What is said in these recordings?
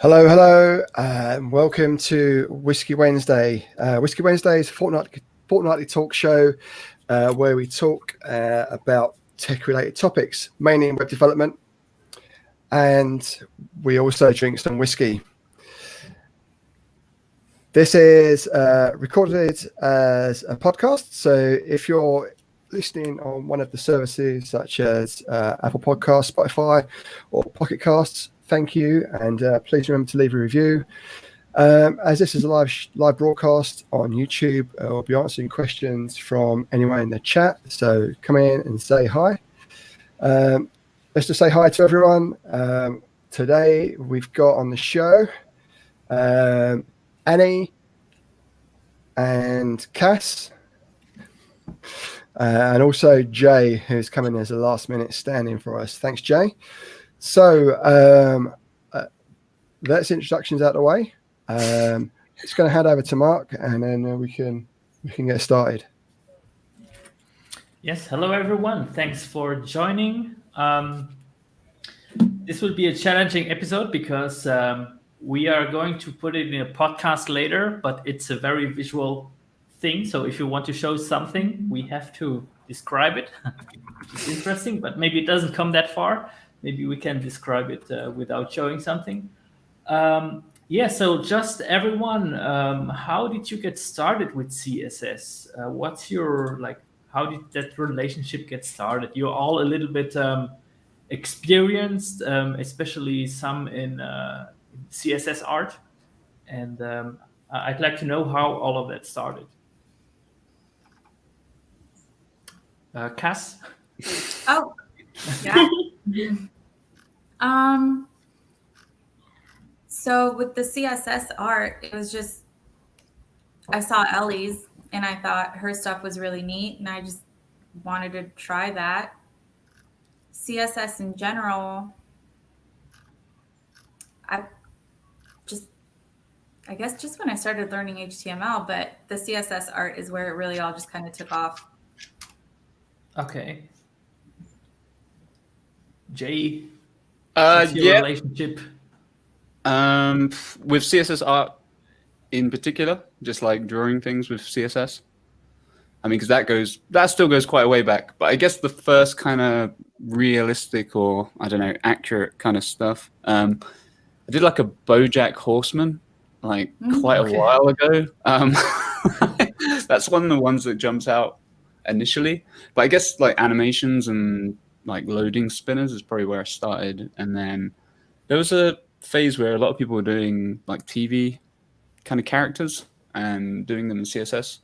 Hello, hello, and welcome to Whiskey Wednesday. Whiskey Wednesday is a fortnightly talk show where we talk about tech-related topics, mainly in web development, and we also drink some whiskey. This is recorded as a podcast, so if you're listening on one of the services such as Apple Podcasts, Spotify, or Pocket Casts, thank you, and please remember to leave a review. As this is a live broadcast on YouTube, I'll be answering questions from anyone in the chat, so come in and say hi. Let's just say hi to everyone. Today we've got on the show Annie and Cass, and also Jay, who's coming as a last-minute stand-in for us. Thanks, Jay. So that's introductions out of the way. Just going to hand over to Mark, and then we can get started. Yes, hello everyone. Thanks for joining. This will be a challenging episode because we are going to put it in a podcast later, but it's a very visual thing. So if you want to show something, we have to describe it, which is interesting, but maybe it doesn't come that far. Maybe we can describe it without showing something. So just everyone, how did you get started with CSS? What's your, how did that relationship get started? You're all a little bit experienced, especially some in CSS art. And I'd like to know how all of that started. Cass? Oh, yeah. So with the CSS art, it was just, I saw Ellie's and I thought her stuff was really neat and I just wanted to try that. CSS in general, I guess just when I started learning HTML, but the CSS art is where it really all just kind of took off. Okay. Jay, what's your relationship? With CSS art in particular, just like drawing things with CSS. I mean, because that still goes quite a way back. But I guess the first kind of realistic or, I don't know, accurate kind of stuff. I did like a Bojack Horseman, quite a while ago. That's one of the ones that jumps out initially. But I guess like animations and like loading spinners is probably where I started. And then there was a phase where a lot of people were doing like TV kind of characters and doing them in CSS.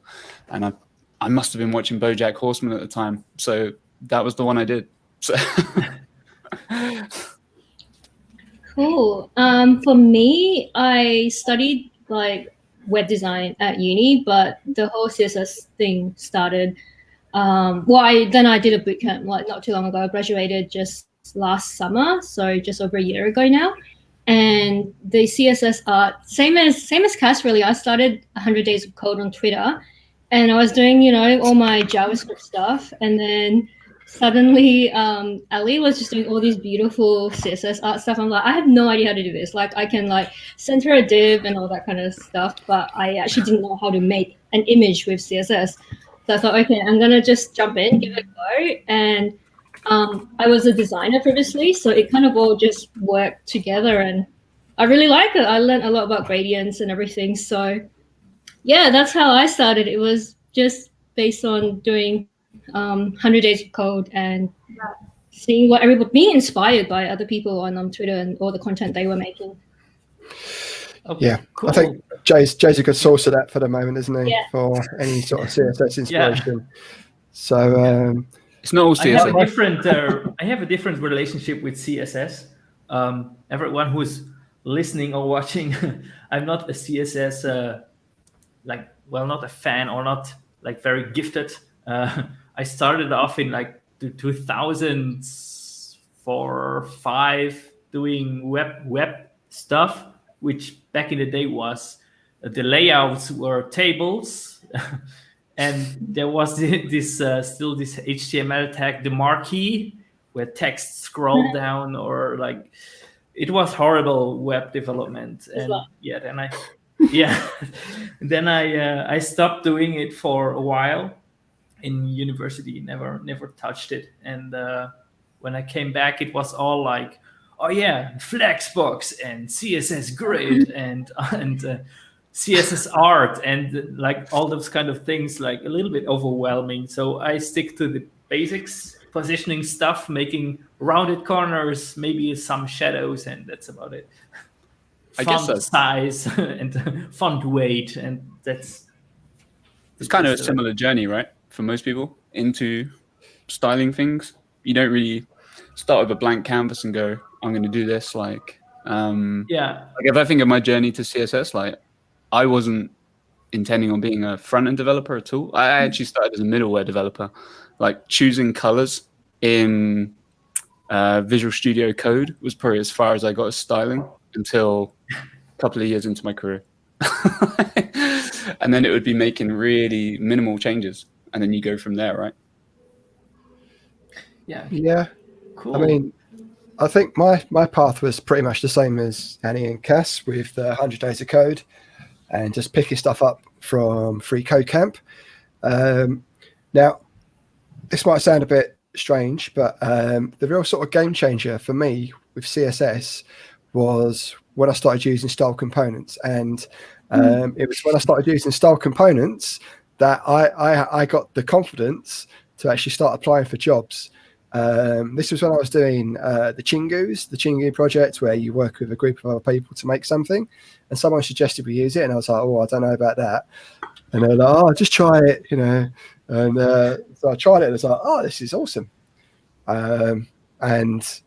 And I must have been watching Bojack Horseman at the time. So that was the one I did. So Cool. For me, I studied like web design at uni, but the whole CSS thing started. Then I did a bootcamp not too long ago. I graduated just last summer, so just over a year ago now. And the CSS art, same as Cass, really. I started 100 Days of Code on Twitter, and I was doing, all my JavaScript stuff. And then suddenly, Ali was just doing all these beautiful CSS art stuff. I'm like, I have no idea how to do this. Like, I can center a div and all that kind of stuff, but I actually didn't know how to make an image with CSS. So I thought, okay, I'm gonna just jump in, give it a go, and I was a designer previously, so it kind of all just worked together, and I really like it. I learned a lot about gradients and everything. So yeah, that's how I started. It was just based on doing 100 Days of Code and seeing what everybody, being inspired by other people on Twitter and all the content they were making. Okay, yeah, cool. I think Jay's a good source of that for the moment, isn't he? Yeah. For any sort of CSS inspiration. Yeah. So it's not all CSS. I have a different relationship with CSS. Everyone who's listening or watching, I'm not a CSS not a fan or not very gifted. I started off in the 2004-5 doing web stuff, which back in the day was the layouts were tables, and there was this HTML tag, the marquee, where text scroll down or it was horrible web development, and then I stopped doing it for a while in university. Never touched it, and when I came back, it was all like, oh yeah, Flexbox and CSS Grid and CSS Is Hard and like all those kind of things, like a little bit overwhelming. So I stick to the basics, positioning stuff, making rounded corners, maybe some shadows, and that's about it. I guess Font size and font weight, and it's kind of a similar journey, right? For most people into styling things, you don't really start with a blank canvas and go, I'm going to do this. Like if I think of my journey to CSS, like I wasn't intending on being a front-end developer at all. I actually started as a middleware developer, like choosing colors in Visual Studio Code was probably as far as I got as styling until a couple of years into my career. And then it would be making really minimal changes, and then you go from there, right? Yeah. Cool. I mean, I think my path was pretty much the same as Annie and Cass with 100 Days of Code and just picking stuff up from Free Code Camp. Now, this might sound a bit strange, but the real sort of game changer for me with CSS was when I started using style components. And it was when I started using style components that I got the confidence to actually start applying for jobs. This was when I was doing the Chingu project, where you work with a group of other people to make something, and someone suggested we use it, and I was like, oh, I don't know about that. And they're like, oh, just try it, you know. And so I tried it, and I was like, oh, this is awesome. And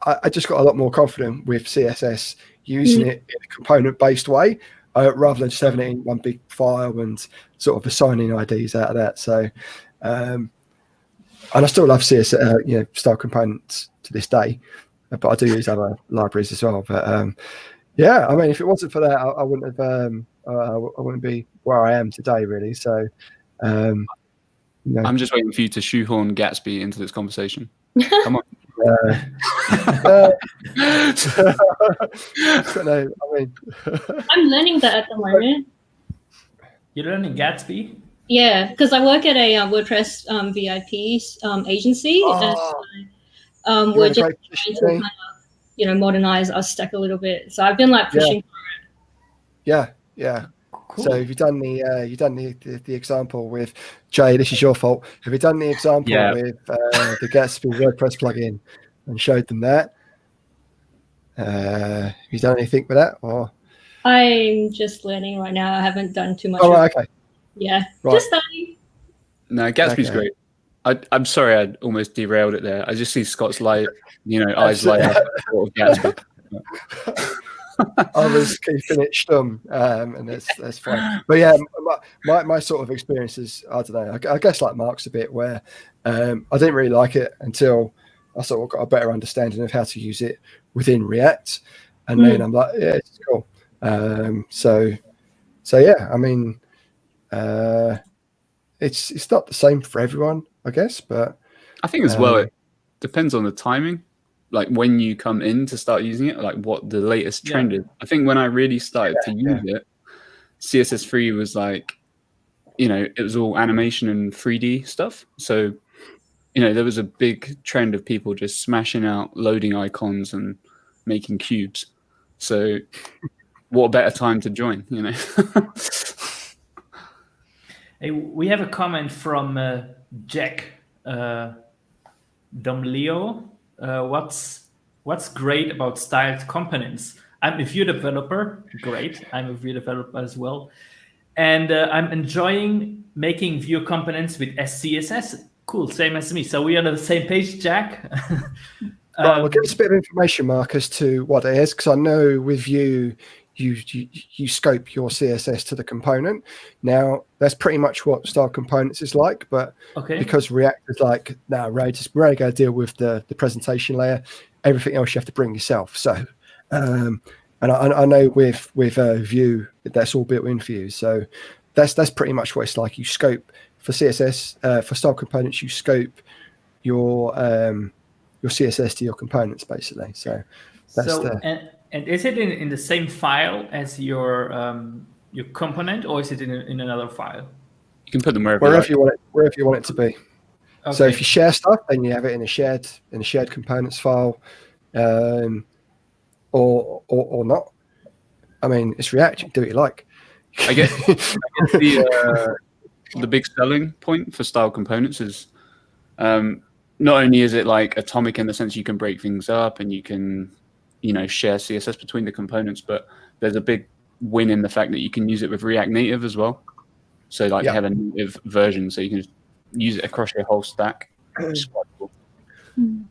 I just got a lot more confident with CSS using it in a component-based way, rather than just having it in one big file and sort of assigning IDs out of that. So, and I still love CSS, style components to this day, but I do use other libraries as well. But yeah, I mean, if it wasn't for that, I wouldn't have, I wouldn't be where I am today, really. So, I'm just waiting for you to shoehorn Gatsby into this conversation. Come on. No, I mean, I'm learning that at the moment. You're learning Gatsby? Yeah, because I work at a WordPress VIP agency, and we're just trying to kind of, modernize our stack a little bit. So I've been like pushing for it. Yeah. Cool. So have you done the example with Jay? This is your fault. Have you done the example with the Gatsby WordPress plugin and showed them that? Have you done anything with that, or? I'm just learning right now. I haven't done too much. Oh, right, okay. Yeah, right. Just starting. No, Gatsby's great. I'm sorry, I almost derailed it there. I just see Scott's light, eyes light up. Gatsby. I was keeping it stum, and that's fine. But yeah, my sort of experiences, I don't know. I guess like Mark's a bit where I didn't really like it until I sort of got a better understanding of how to use it within React, and then I'm like, yeah, it's cool. So yeah, I mean, it's not the same for everyone, I guess, but I think as well it depends on the timing. Like when you come in to start using it, like what the latest trend is. I think when I really started to use it, CSS3 was like, it was all animation and 3D stuff. So, there was a big trend of people just smashing out loading icons and making cubes. So what better time to join, Hey, we have a comment from Jack Domleo. What's great about styled components? I'm a Vue developer. Great. I'm a Vue developer as well. And I'm enjoying making Vue components with SCSS. Cool. Same as me. So we are on the same page, Jack. Right, well, give us a bit of information, Mark, as to what it is, because I know with Vue, you scope your CSS to the component. Now, that's pretty much what style components is like, but because React is like, no, we're only going to deal with the presentation layer. Everything else you have to bring yourself. So, and I know with Vue, that's all built in for you. So that's pretty much what it's like. You scope for CSS, for style components, you scope your your CSS to your components, basically. So that's and is it in the same file as your component, or is it in another file? You can put them wherever you want it. Wherever you want it to be. Okay. So if you share stuff, then you have it in a shared components file, or not. I mean, it's React. You can do what you like. I guess the big selling point for style components is not only is it like atomic in the sense you can break things up and you can, share CSS between the components, but there's a big win in the fact that you can use it with React Native as well. So like you have a native version, so you can just use it across your whole stack. Which is quite cool.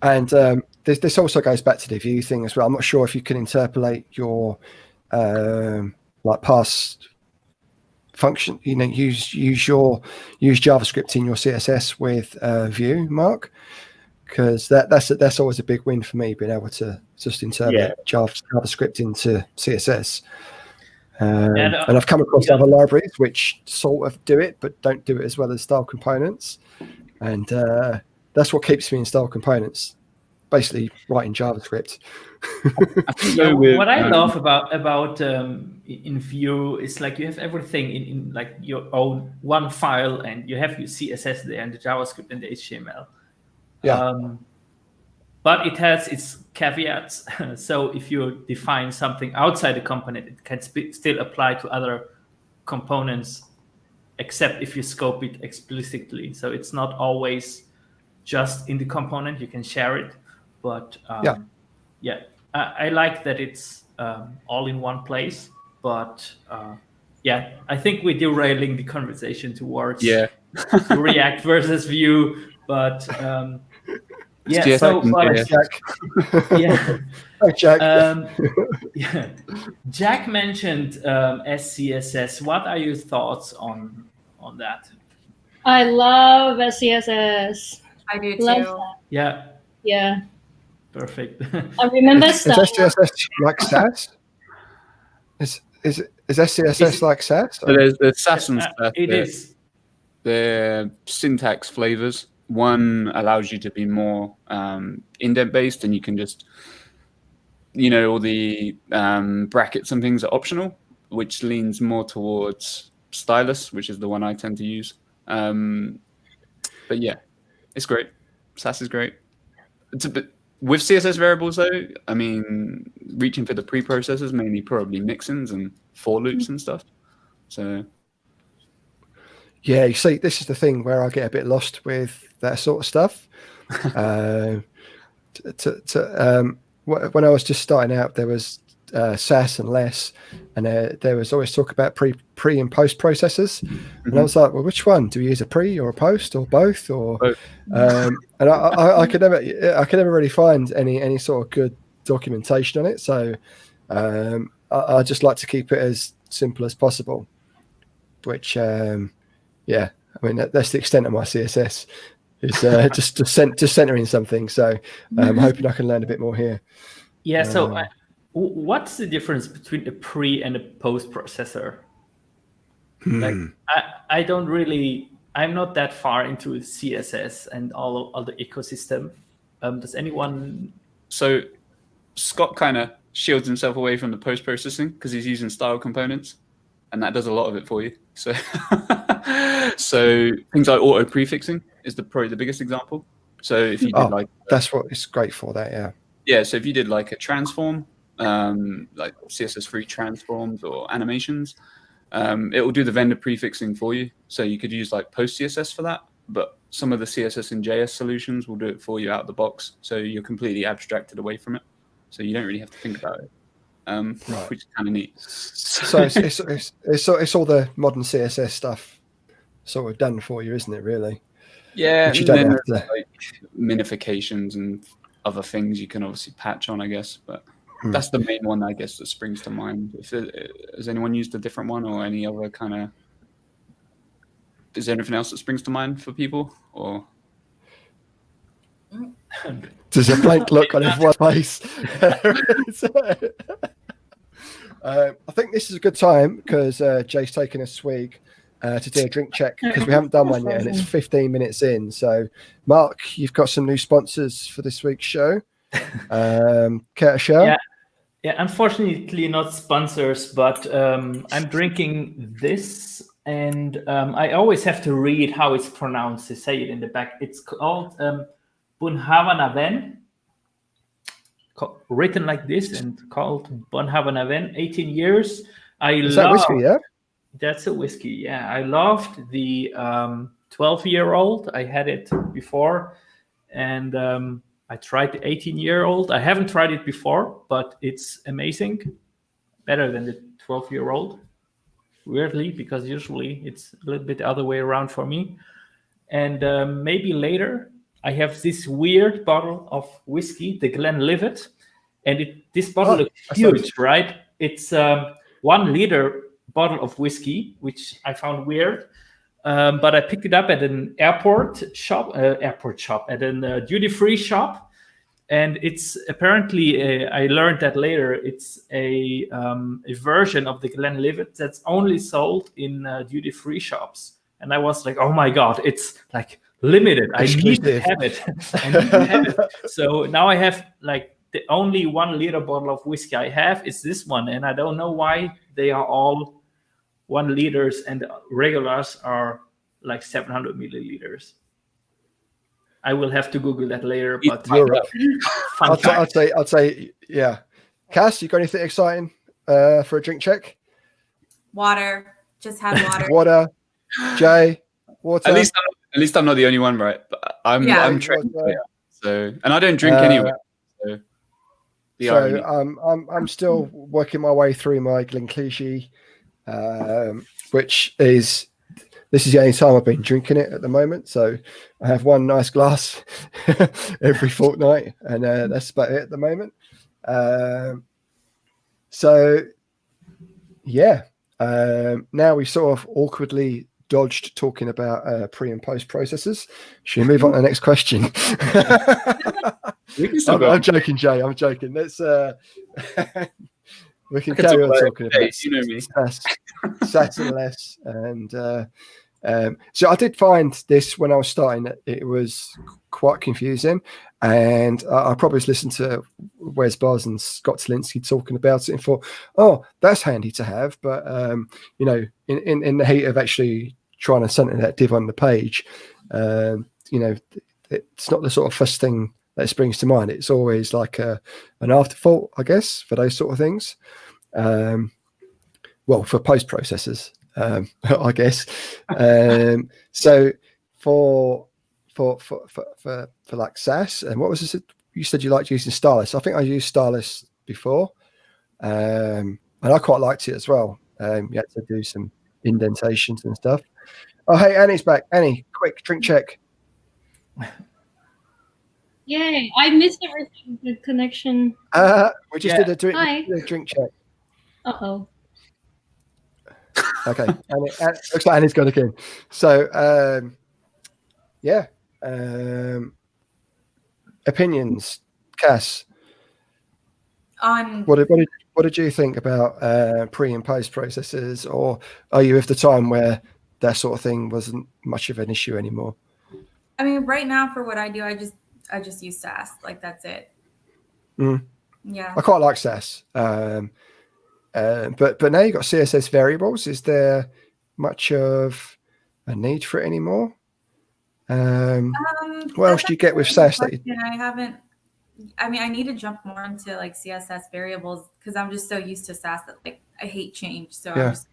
And this also goes back to the view thing as well. I'm not sure if you can interpolate your like past function, use JavaScript in your CSS with Vue, Mark, because that's always a big win for me, being able to just interpolate JavaScript into CSS. And I've come across other libraries which sort of do it, but don't do it as well as style components. And that's what keeps me in style components, basically writing JavaScript. What I love about in Vue is like you have everything in like your own one file, and you have your CSS there and the JavaScript and the HTML. But it has its caveats. So if you define something outside the component, it can still apply to other components, except if you scope it explicitly. So it's not always just in the component. You can share it, but I like that it's all in one place. But I think we're derailing the conversation towards React versus Vue, but. Jack. Jack mentioned SCSS. What are your thoughts on that? I love SCSS. I do too. Love that. Yeah. Perfect. I remember is SCSS like Sass? Is SCSS like Sass? So there's the Sass and stuff. It is. The syntax flavors. One allows you to be more indent based, and you can just, all the brackets and things are optional, which leans more towards stylus, which is the one I tend to use. But yeah, it's great. Sass is great. With CSS variables though, I mean, reaching for the preprocessors, mainly probably mixins and for loops and stuff. So. Yeah, you see, this is the thing where I get a bit lost with that sort of stuff. When I was just starting out, there was Sass and less, and there was always talk about pre and post processors. Mm-hmm. And I was like, well, which one? Do we use a pre or a post or both? Or and I could never really find any sort of good documentation on it. So I just like to keep it as simple as possible, which. Yeah, I mean that's the extent of my CSS. Is just centering something. So I'm hoping I can learn a bit more here. Yeah. So what's the difference between a pre and a post processor? Like I don't really. I'm not that far into CSS and all the ecosystem. Does anyone? So Scott kind of shields himself away from the post processing because he's using style components, and that does a lot of it for you. So. So things like auto prefixing is probably the biggest example. So if you did that's what it's great for. That so if you did like a transform, like CSS3 transforms or animations, it will do the vendor prefixing for you. So you could use like post CSS for that, but some of the CSS and JS solutions will do it for you out of the box. So you're completely abstracted away from it. So you don't really have to think about it. Which is kind of neat. So it's all the modern CSS stuff sort of done for you, isn't it? Really? Yeah. You don't have to... like minifications and other things you can obviously patch on, I guess. But that's the main one, I guess, that springs to mind. Has anyone used a different one or any other kind of? Is there anything else that springs to mind for people or? There's a blank look on everyone's face. I think this is a good time because Jay's taking a swig. to do a drink check because we haven't done one yet, and it's 15 minutes in. So, Mark, you've got some new sponsors for this week's show. Care to share? Yeah, unfortunately not sponsors, but I'm drinking this, and I always have to read how it's pronounced. They say it in the back. It's called Bunhavanaven, written like this and called Bunhavanaven, 18 years. Is that whiskey, yeah? That's a whiskey, yeah. I loved the 12-year-old. I had it before, and I tried the 18-year-old. I haven't tried it before, but it's amazing. Better than the 12-year-old, weirdly, because usually it's a little bit the other way around for me. And maybe later, I have this weird bottle of whiskey, the Glenlivet, and this bottle looks huge, right? It's 1 liter bottle of whiskey, which I found weird. But I picked it up at an airport shop, at a duty-free shop, and it's apparently I learned that later. It's a version of the Glenlivet that's only sold in duty-free shops, and I was like, oh my god, it's like limited. I need to have it. So now I have like the only 1 liter bottle of whiskey I have is this one, and I don't know why they are all 1 liters and regulars are like 700 milliliters. I will have to Google that later, but I'd say, yeah. Cass, you got anything exciting for a drink check? Water. Just had water. Water. Jay, water. At least I'm not the only one, right? But I'm trained, so, and I don't drink anyway. So I'm still working my way through my Glencligie, which is the only time I've been drinking it at the moment. So I have 1 nice glass every fortnight, and that's about it at the moment. So yeah, now we sort of awkwardly dodged talking about pre and post processes. Should we move on to the next question? I'm joking, Jay. I'm joking. Let's we can carry on talking about Sass and less. And so I did find this when I was starting. It was quite confusing, and I probably listened to Wes Buzz and Scott Talinsky talking about it and thought, oh, that's handy to have. But you know, in the heat of actually trying to center that div on the page, you know, it's not the sort of first thing that springs to mind. It's always like an afterthought, I guess, for those sort of things. Well, for post processors, I guess. So for like Sass, and what was this? You said you liked using Stylus. I think I used Stylus before, and I quite liked it as well. You had to do some indentations and stuff. Oh, hey, Annie's back. Annie, quick drink check. Yay! I missed everything. The connection. We just did a drink check. Uh-oh. Okay. Annie, looks like Annie's gone again. So, yeah. Opinions, Cass. On what did you think about pre and post processes, or are you of the time where that sort of thing wasn't much of an issue anymore? I mean, right now for what I do, I just use Sass. Like, that's it. Yeah. I quite like Sass. But now you've got CSS Variables. Is there much of a need for it anymore? What else do you get with Sass? I mean, I need to jump more into like CSS Variables because I'm just so used to Sass that like I hate change. So I'm just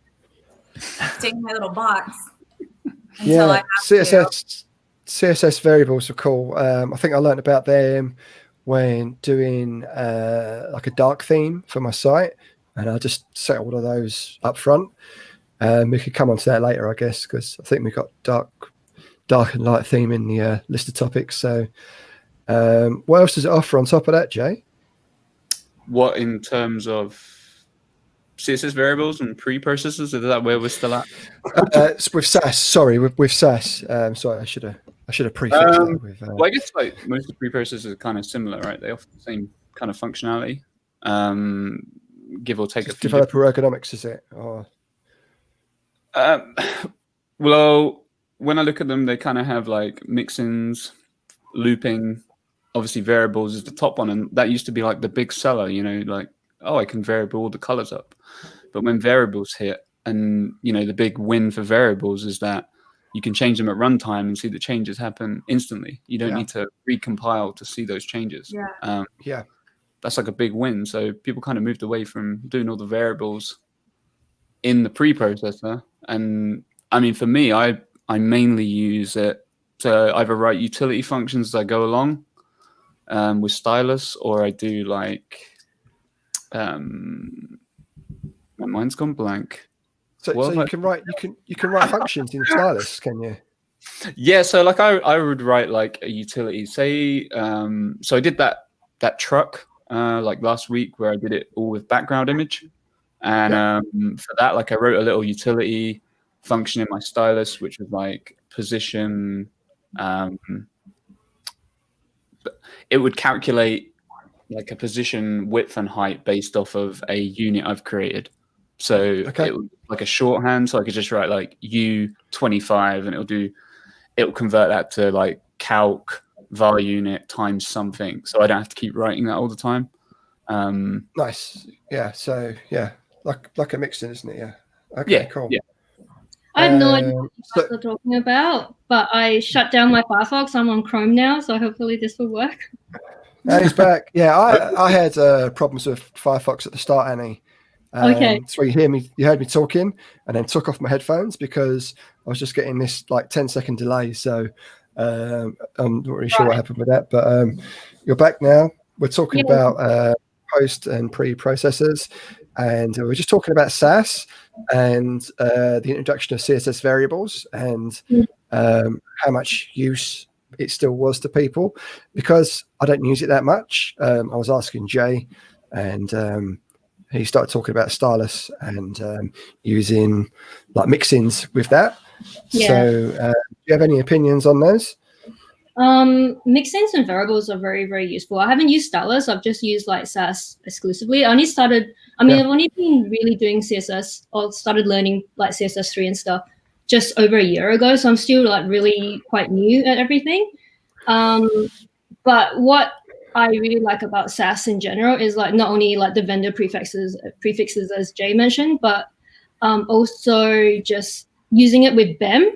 taking my little box until I have CSS Variables are cool. I think I learned about them when doing like a dark theme for my site, and I just set all of those up front. We could come on to that later, I guess, because I think we've got dark and light theme in the list of topics. So what else does it offer on top of that, Jay? What in terms of CSS variables and pre-processors? Is that where we're still at? With Sass, sorry, with Sass. Sorry, I should have prefixed that with. Well, I guess like most of the preprocessors are kind of similar, right? They offer the same kind of functionality, give or take a few. Developer ergonomics, is it? Or Well, when I look at them, they kind of have like mixins, looping. Obviously, variables is the top one, and that used to be like the big seller. Like, oh, I can variable all the colors up. But when variables hit, and the big win for variables is that you can change them at runtime and see the changes happen instantly. You don't need to recompile to see those changes. Yeah. That's like a big win. So people kind of moved away from doing all the variables in the preprocessor. And I mean, for me, I mainly use it to either write utility functions as I go along with stylus, or I do like my mind's gone blank. So you can write functions in stylus, can you? Yeah, so like I would write like a utility. Say so I did that truck like last week where I did it all with background image. And for that, like I wrote a little utility function in my stylus, which was like position. It would calculate like a position width and height based off of a unit I've created. So it was like a shorthand, so I could just write like U25, and it'll convert that to like calc var unit times something. So I don't have to keep writing that all the time. Nice. Yeah. So like a mixin, isn't it? Yeah. Okay. Cool. Yeah. I have no idea what you guys are talking about, but I shut down my Firefox. I'm on Chrome now, so hopefully this will work. Annie's back. Yeah, I had problems with Firefox at the start, Annie. Okay. So you heard me talking, and then took off my headphones because I was just getting this like 10-second delay. So I'm not really sure what happened with that, but you're back now. We're talking about post and pre-processors, and we're just talking about Sass and the introduction of CSS variables and how much use it still was to people, because I don't use it that much. I was asking Jay, and he started talking about stylus and using like mixins with that. So do you have any opinions on those? Mixins and variables are very, very useful. I haven't used stylus. I've just used like Sass exclusively. I've only been really doing CSS or started learning like CSS3 and stuff just over a year ago. So I'm still like really quite new at everything. But what I really like about Sass in general is like not only like the vendor prefixes as Jay mentioned, but also just using it with BEM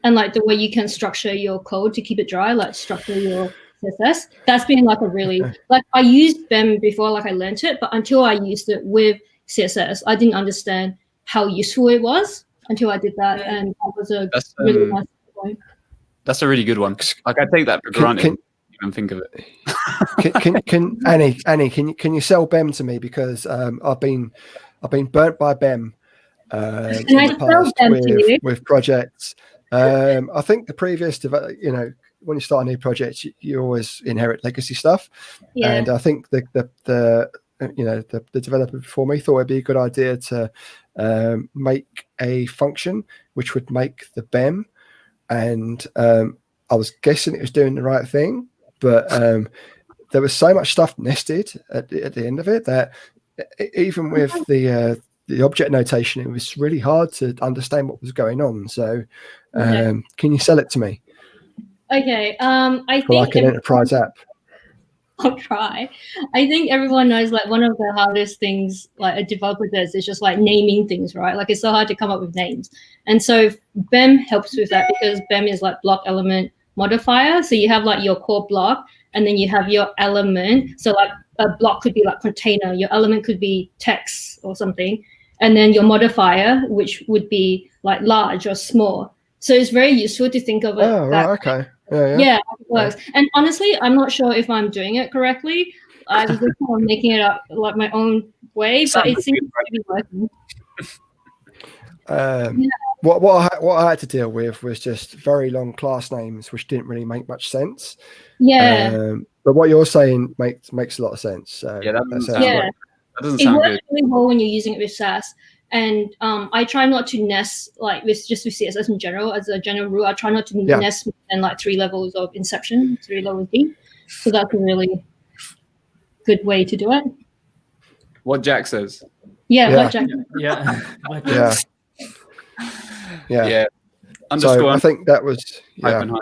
and like the way you can structure your code to keep it dry, like structure your CSS. That's been like a really like I used BEM before, like I learned it, but until I used it with CSS, I didn't understand how useful it was until I did that, and that was a really nice point. That's a really good one. Like I take that for granted. Even think of it. Can Annie, can you sell BEM to me, because I've been burnt by BEM in the past with projects. I think the previous, when you start a new project, you always inherit legacy stuff, and I think the developer before me thought it'd be a good idea to make a function which would make the BEM, and I was guessing it was doing the right thing, but there was so much stuff nested at the end of it that even with the object notation, it was really hard to understand what was going on. So can you sell it to me? Okay. I think like an enterprise app. I'll try. I think everyone knows like one of the hardest things like a developer does is just like naming things, right? Like it's so hard to come up with names. And so BEM helps with that, because BEM is like block element modifier. So you have like your core block, and then you have your element. So like a block could be like container, your element could be text or something, and then your modifier, which would be like large or small. So it's very useful to think of it. Oh, right, okay. Yeah, it works. And honestly, I'm not sure if I'm doing it correctly. I'm just kind of making it up like my own way, but it seems to be working. What I had to deal with was just very long class names, which didn't really make much sense. Yeah. But what you're saying makes a lot of sense. So that doesn't it sound works good. really well when you're using it with Sass. And I try not to nest like with CSS in general. As a general rule, I try not to nest within like 3 levels of inception, 3 levels deep. So that's a really good way to do it. What Jack says. Yeah. What Jack. Yeah. Yeah. Underscore. I think that was hyphen, hyphen.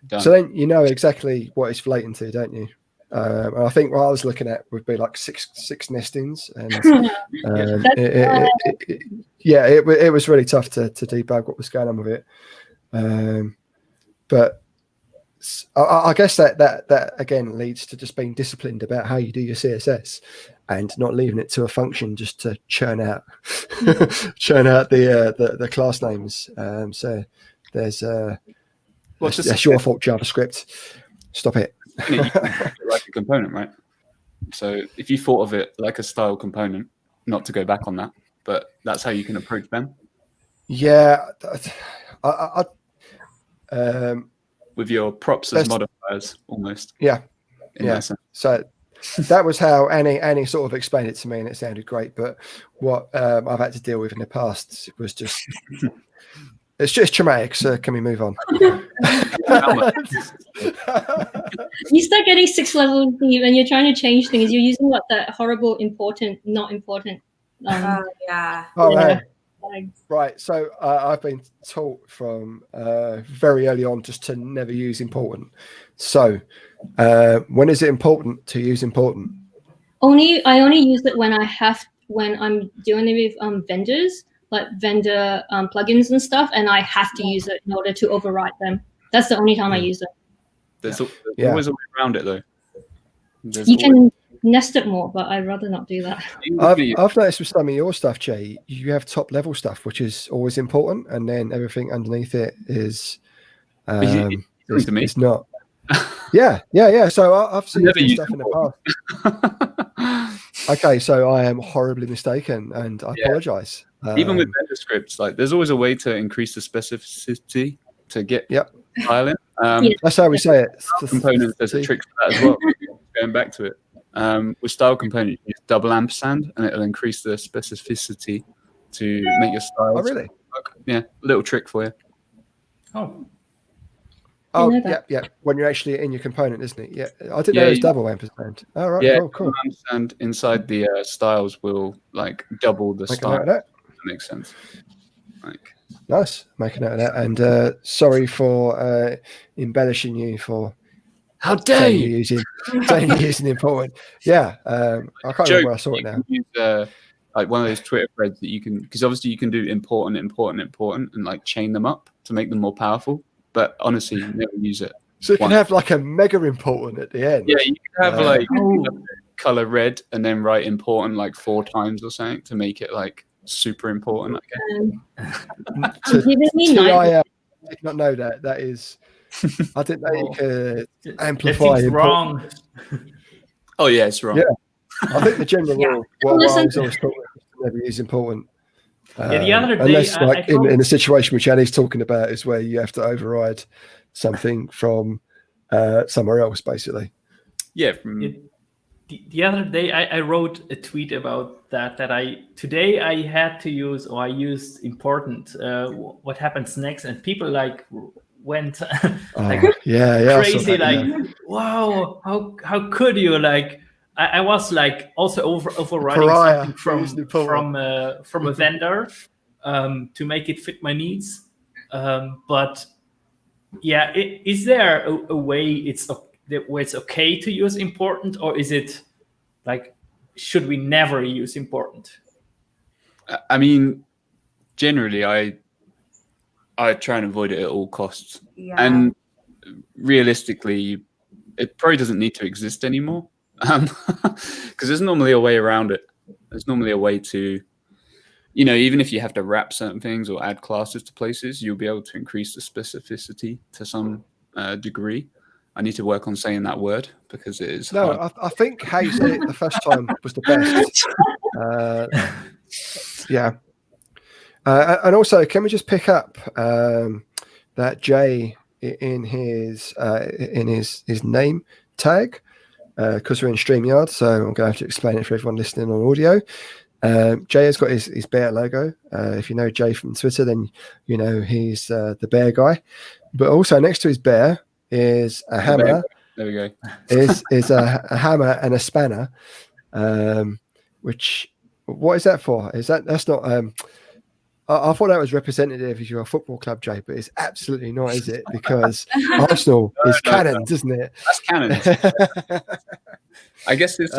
Done. So then you know exactly what it's relating to, don't you? And I think what I was looking at would be like six nestings, and it was really tough to debug what was going on with it. But I guess that again leads to just being disciplined about how you do your CSS, and not leaving it to a function just to churn out the class names. So there's that's your fault, JavaScript. Stop it. Like a component, right? So if you thought of it like a style component, not to go back on that, but that's how you can approach them. Yeah, with your props as modifiers, almost. Yeah, yeah. So that was how Annie sort of explained it to me, and it sounded great. But what I've had to deal with in the past was just. It's just traumatic, so can we move on? You start getting 6 levels deep and you're trying to change things. You're using that horrible important, not important. Right. So I've been taught from very early on just to never use important. So when is it important to use important? I only use it when I'm doing it with vendors. Like vendor plugins and stuff, and I have to use it in order to override them. That's the only time I use it. There's always a way around it, though. You can nest it more, but I'd rather not do that. I've noticed with some of your stuff, Jay, you have top level stuff, which is always important, and then everything underneath it is not. Yeah. So I've seen stuff in the past. Okay, so I am horribly mistaken, and I apologize. Even with vendor scripts, like there's always a way to increase the specificity to get style in. That's how we say it. Components, there's a trick for that as well. Going back to it, with style component, you use double ampersand, and it'll increase the specificity to make your style. Oh, really? Yeah, little trick for you. Oh, yeah. When you're actually in your component, isn't it? Yeah, I didn't know it was double ampersand. Oh, right. Yeah, cool. Ampersand inside the styles will like double the style. That makes sense. Nice, making note of that. And sorry for embellishing you for. How dare you using important? Yeah, I can't remember where I saw it now. Use, like one of those Twitter threads that you can, because obviously you can do important, and like chain them up to make them more powerful. But honestly, never use it. So you can have like a mega important at the end. Yeah, you can have like color red and then write important like 4 times or something to make it like super important. I did not know that. That is, I didn't know you could amplify. It's wrong. Oh yeah, it's wrong. Yeah, I think the general rule. What I was always taught was to never use important. The other day, unless like in a situation which Annie's talking about is where you have to override something from somewhere else, basically. Yeah. The other day, I wrote a tweet about that today I had to use, or I used important. What happens next? And people like went crazy, wow, how could you like? I was like also overriding something from a vendor to make it fit my needs. But yeah, is there a way where it's okay to use important, or is it like should we never use important? I mean, generally, I try and avoid it at all costs, and realistically, it probably doesn't need to exist anymore. Because there's normally a way around it. There's normally a way to, even if you have to wrap certain things or add classes to places, you'll be able to increase the specificity to some degree. I need to work on saying that word because it is hard. I think how you said it the first time was the best. And also, can we just pick up that Jay in his name tag? Because we're in StreamYard, so I'm going to have to explain it for everyone listening on audio. Jay has got his bear logo. If you know Jay from Twitter, then you know he's the bear guy. But also next to his bear is a hammer. There we go. is a hammer and a spanner. Which, what is that for? That's not I thought that was representative of your football club, Jay, but it's absolutely not, is it? Because Arsenal is cannons, isn't it? That's cannons. I guess it's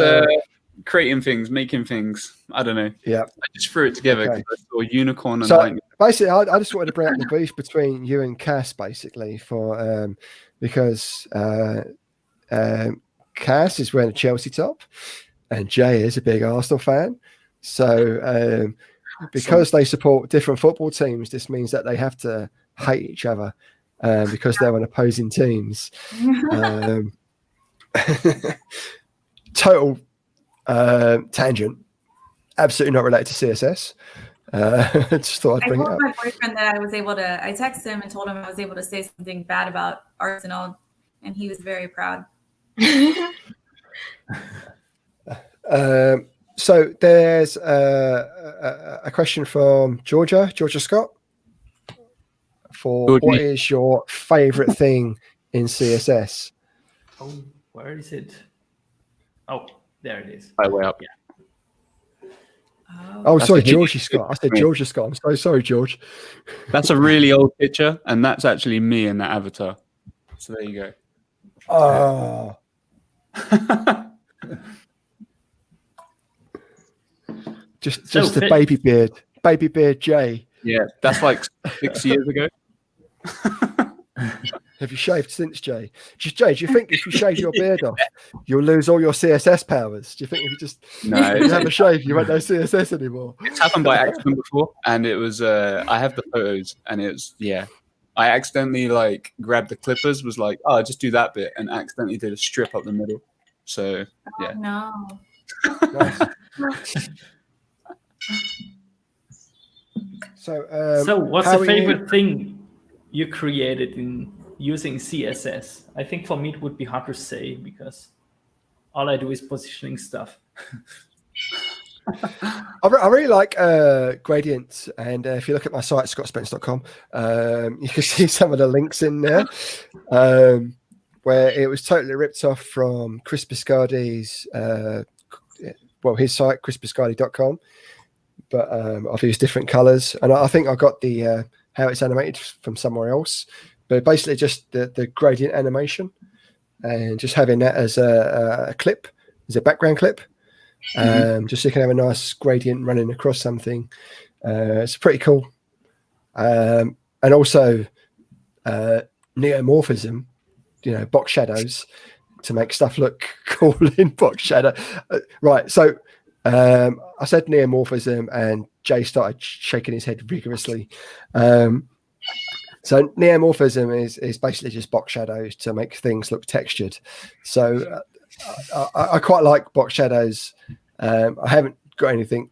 creating things, making things. I don't know. Yeah. I just threw it together because I saw unicorn and So lightning. basically, I just wanted to bring up the beef between you and Cass, basically, for because Cass is wearing a Chelsea top, and Jay is a big Arsenal fan. So because they support different football teams, this means that they have to hate each other because they're on opposing teams. Total tangent, absolutely not related to CSS. Just thought I'd bring it up. I told my boyfriend that I texted him and told him I was able to say something bad about Arsenal, and he was very proud. So there's a question from Georgia Scott. What is your favorite thing in CSS? Oh, where is it? Oh, there it is. Way up. Yeah. Oh, That's sorry, a hidden Georgie Scott. I said Georgia Scott. I'm so sorry, George. That's a really old picture, and that's actually me in that avatar. So there you go. Oh. Just the baby beard Jay. Yeah, that's like 6 years ago. Have you shaved since, Jay? Jay, do you think if you shave your beard off, you'll lose all your CSS powers? Do you think if you just you have a shave, you won't know CSS anymore? It's happened by accident before, and it was I have the photos, and it was I accidentally like grabbed the clippers, was like, oh, just do that bit, and accidentally did a strip up the middle. So yeah. Oh, no. Nice. So what's the favorite thing you created in using CSS? I think for me it would be hard to say because all I do is positioning stuff. I really like gradients, and if you look at my site, scottspence.com, you can see some of the links in there where it was totally ripped off from Chris Biscardi's his site, chrisbiscardi.com, but I've used different colors, and I think I got the how it's animated from somewhere else, but basically just the gradient animation and just having that as a clip, as a background clip. Just so you can have a nice gradient running across something. It's pretty cool. And also neomorphism, box shadows to make stuff look cool in box shadow. Right. So I said neomorphism, and Jay started shaking his head vigorously. So neomorphism is basically just box shadows to make things look textured. So I quite like box shadows. I haven't got anything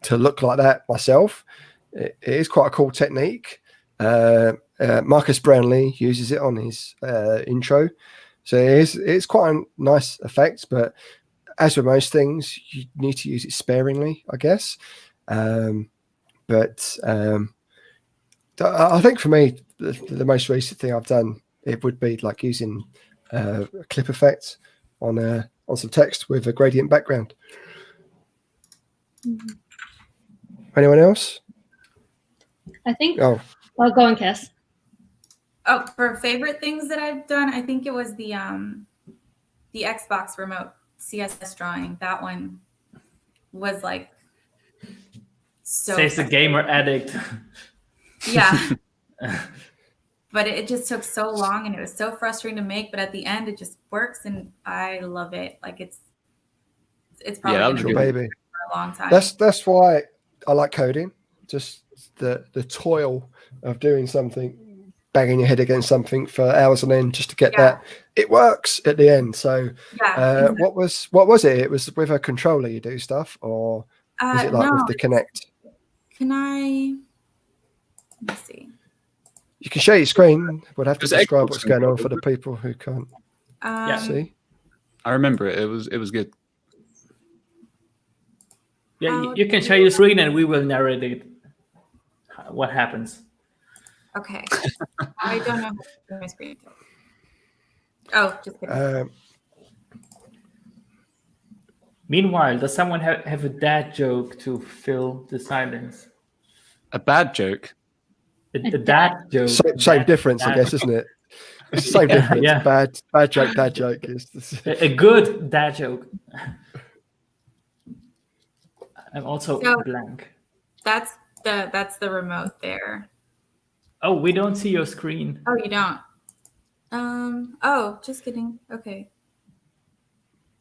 to look like that myself. It is quite a cool technique. Marcus Brownlee uses it on his intro. So it's quite a nice effect, but as with most things, you need to use it sparingly, I guess. But I think for me, the most recent thing I've done, it would be like using a clip effect on some text with a gradient background. Anyone else? I think. Oh, go on, Cass. Oh, for favorite things that I've done, I think it was the Xbox remote CSS drawing. That one was like so. Says the gamer addict. Yeah. But it just took so long, and it was so frustrating to make. But at the end, it just works, and I love it. Like it's probably that was your baby for a long time. That's why I like coding. Just the toil of doing something, banging your head against something for hours on end just to get that. It works at the end. So exactly. What was it? It was with a controller you do stuff, or is it like with the Connect? Can I? Let me see. You can share your screen. We'll have to describe what's going on for the people who can't see. I remember it. It was good. Yeah, you can share your screen, and we will narrate it. What happens? Okay. I don't know how to share my screen. Oh, just kidding. Meanwhile, does someone have a dad joke to fill the silence? A bad joke. A dad joke. Same difference, I guess, isn't it? It's the same difference. Yeah. Bad joke, dad joke is. A good dad joke. I'm also So- blank. That's the remote there. Oh, we don't see your screen. Oh, you don't. Oh, just kidding. Okay.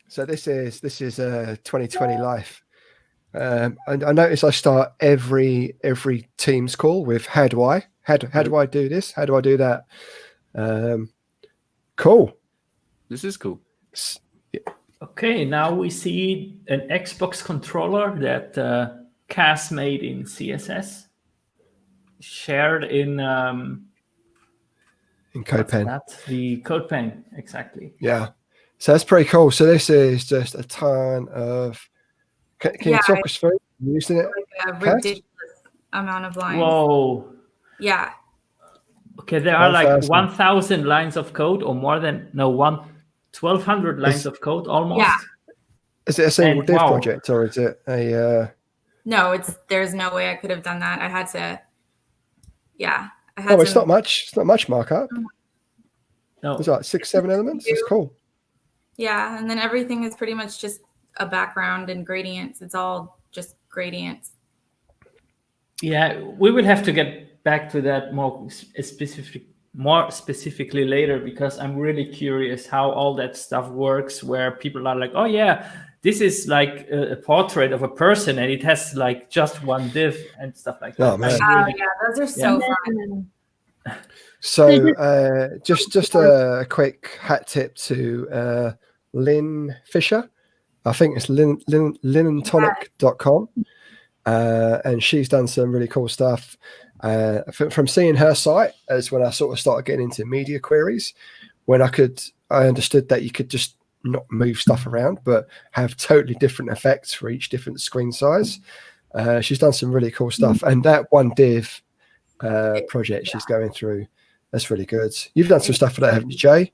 So this is 2020 life. And I notice I start every Teams call with how do I do this? How do I do that? Cool. This is cool. Okay, now we see an Xbox controller that Cass made in CSS, shared in CodePen. That's the CodePen, exactly. Yeah. So that's pretty cool. So this is just a ton of. Can you talk us through using it? Like a ridiculous amount of lines. Whoa. Yeah. Okay, there are like 1,000. 1,000 lines of code, or more than 1,200 lines of code almost. Yeah. Is it a single And div wow. project or is it a? No, there's no way I could have done that. I had to. Yeah. Oh, it's not much. It's not much markup. No. It's like 6-7 elements. It's cool. Yeah, and then everything is pretty much just a background and gradients. It's all just gradients. Yeah, we will have to get back to that more specifically later, because I'm really curious how all that stuff works, where people are like, oh yeah, this is like a portrait of a person and it has like just one div and stuff like that. Oh, man. Oh yeah, those are so fun. So just a quick hat tip to Lynne Fisher. I think it's linentonic.com. And she's done some really cool stuff. From seeing her site as when I sort of started getting into media queries, when I understood that you could just not move stuff around, but have totally different effects for each different screen size. She's done some really cool stuff. And that one div project she's going through, that's really good. You've done some stuff for that, haven't you, Jay?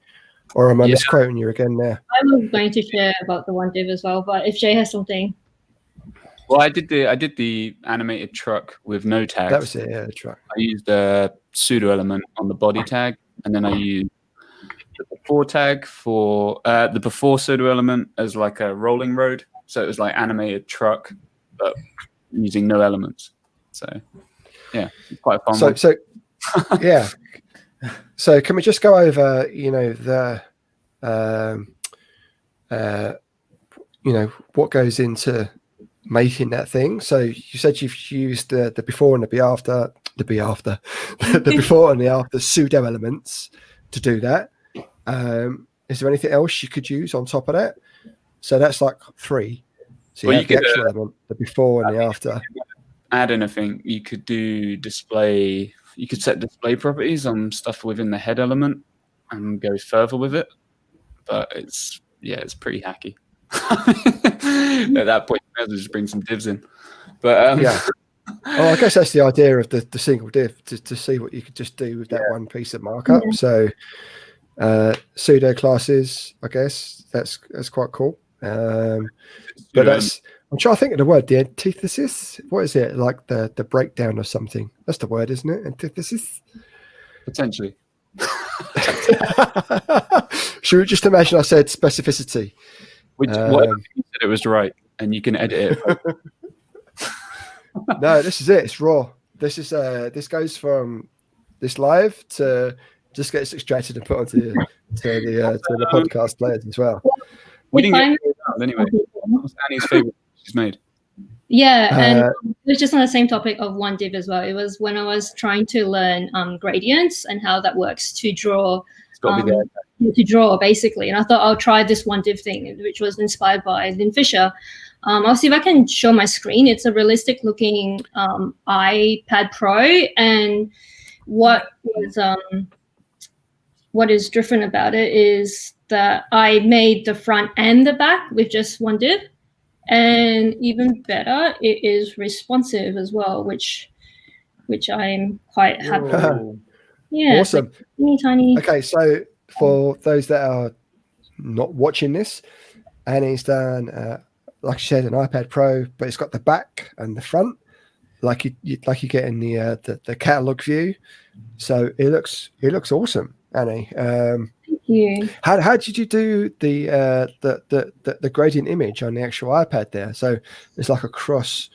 Or am I misquoting you again there? I was going to share about the one div as well, but if Jay has something. Well, I did the animated truck with no tags. That was it, yeah, the truck. I used a pseudo element on the body tag, and then I used the before tag for the before pseudo element as like a rolling road. So it was like animated truck, but using no elements. So yeah, it's quite a fun one. So yeah. So can we just go over, what goes into making that thing? So you said you've used the before and the before and the after pseudo elements to do that. Is there anything else you could use on top of that? So that's like 3. So you have the actual element, the before and the after. Add anything. You could do display. You could set display properties on stuff within the head element and go further with it. But it's pretty hacky. At that point, you may as well just bring some divs in. But yeah. Well, I guess that's the idea of the single div, to see what you could just do with that one piece of markup. Yeah. So pseudo classes, I guess that's quite cool. But I'm trying to think of the word, the antithesis. What is it? Like the breakdown of something. That's the word, isn't it? Antithesis? Potentially. Should we just imagine I said specificity? Whatever you said it was right, and you can edit it. No, this is it. It's raw. This is this goes from this live to just gets extracted and put onto the podcast players as well. We didn't get it out anyway. What's Annie's favorite she's made? Yeah, and it was just on the same topic of one div as well. It was when I was trying to learn gradients and how that works to draw. It's got to be there. To draw basically, and I thought I'll try this one div thing, which was inspired by Lynne Fisher. I'll see if I can show my screen. It's a realistic looking iPad Pro, and what is different about it is that I made the front and the back with just one div, and even better, it is responsive as well, which I'm quite happy with. Yeah, awesome. Like tiny. Okay, so for those that are not watching this, Annie's done, like I said, an iPad Pro, but it's got the back and the front. like you get in the catalog view. So it looks awesome, Annie. Thank you. How did you do the gradient image on the actual iPad there? So it's like a cross.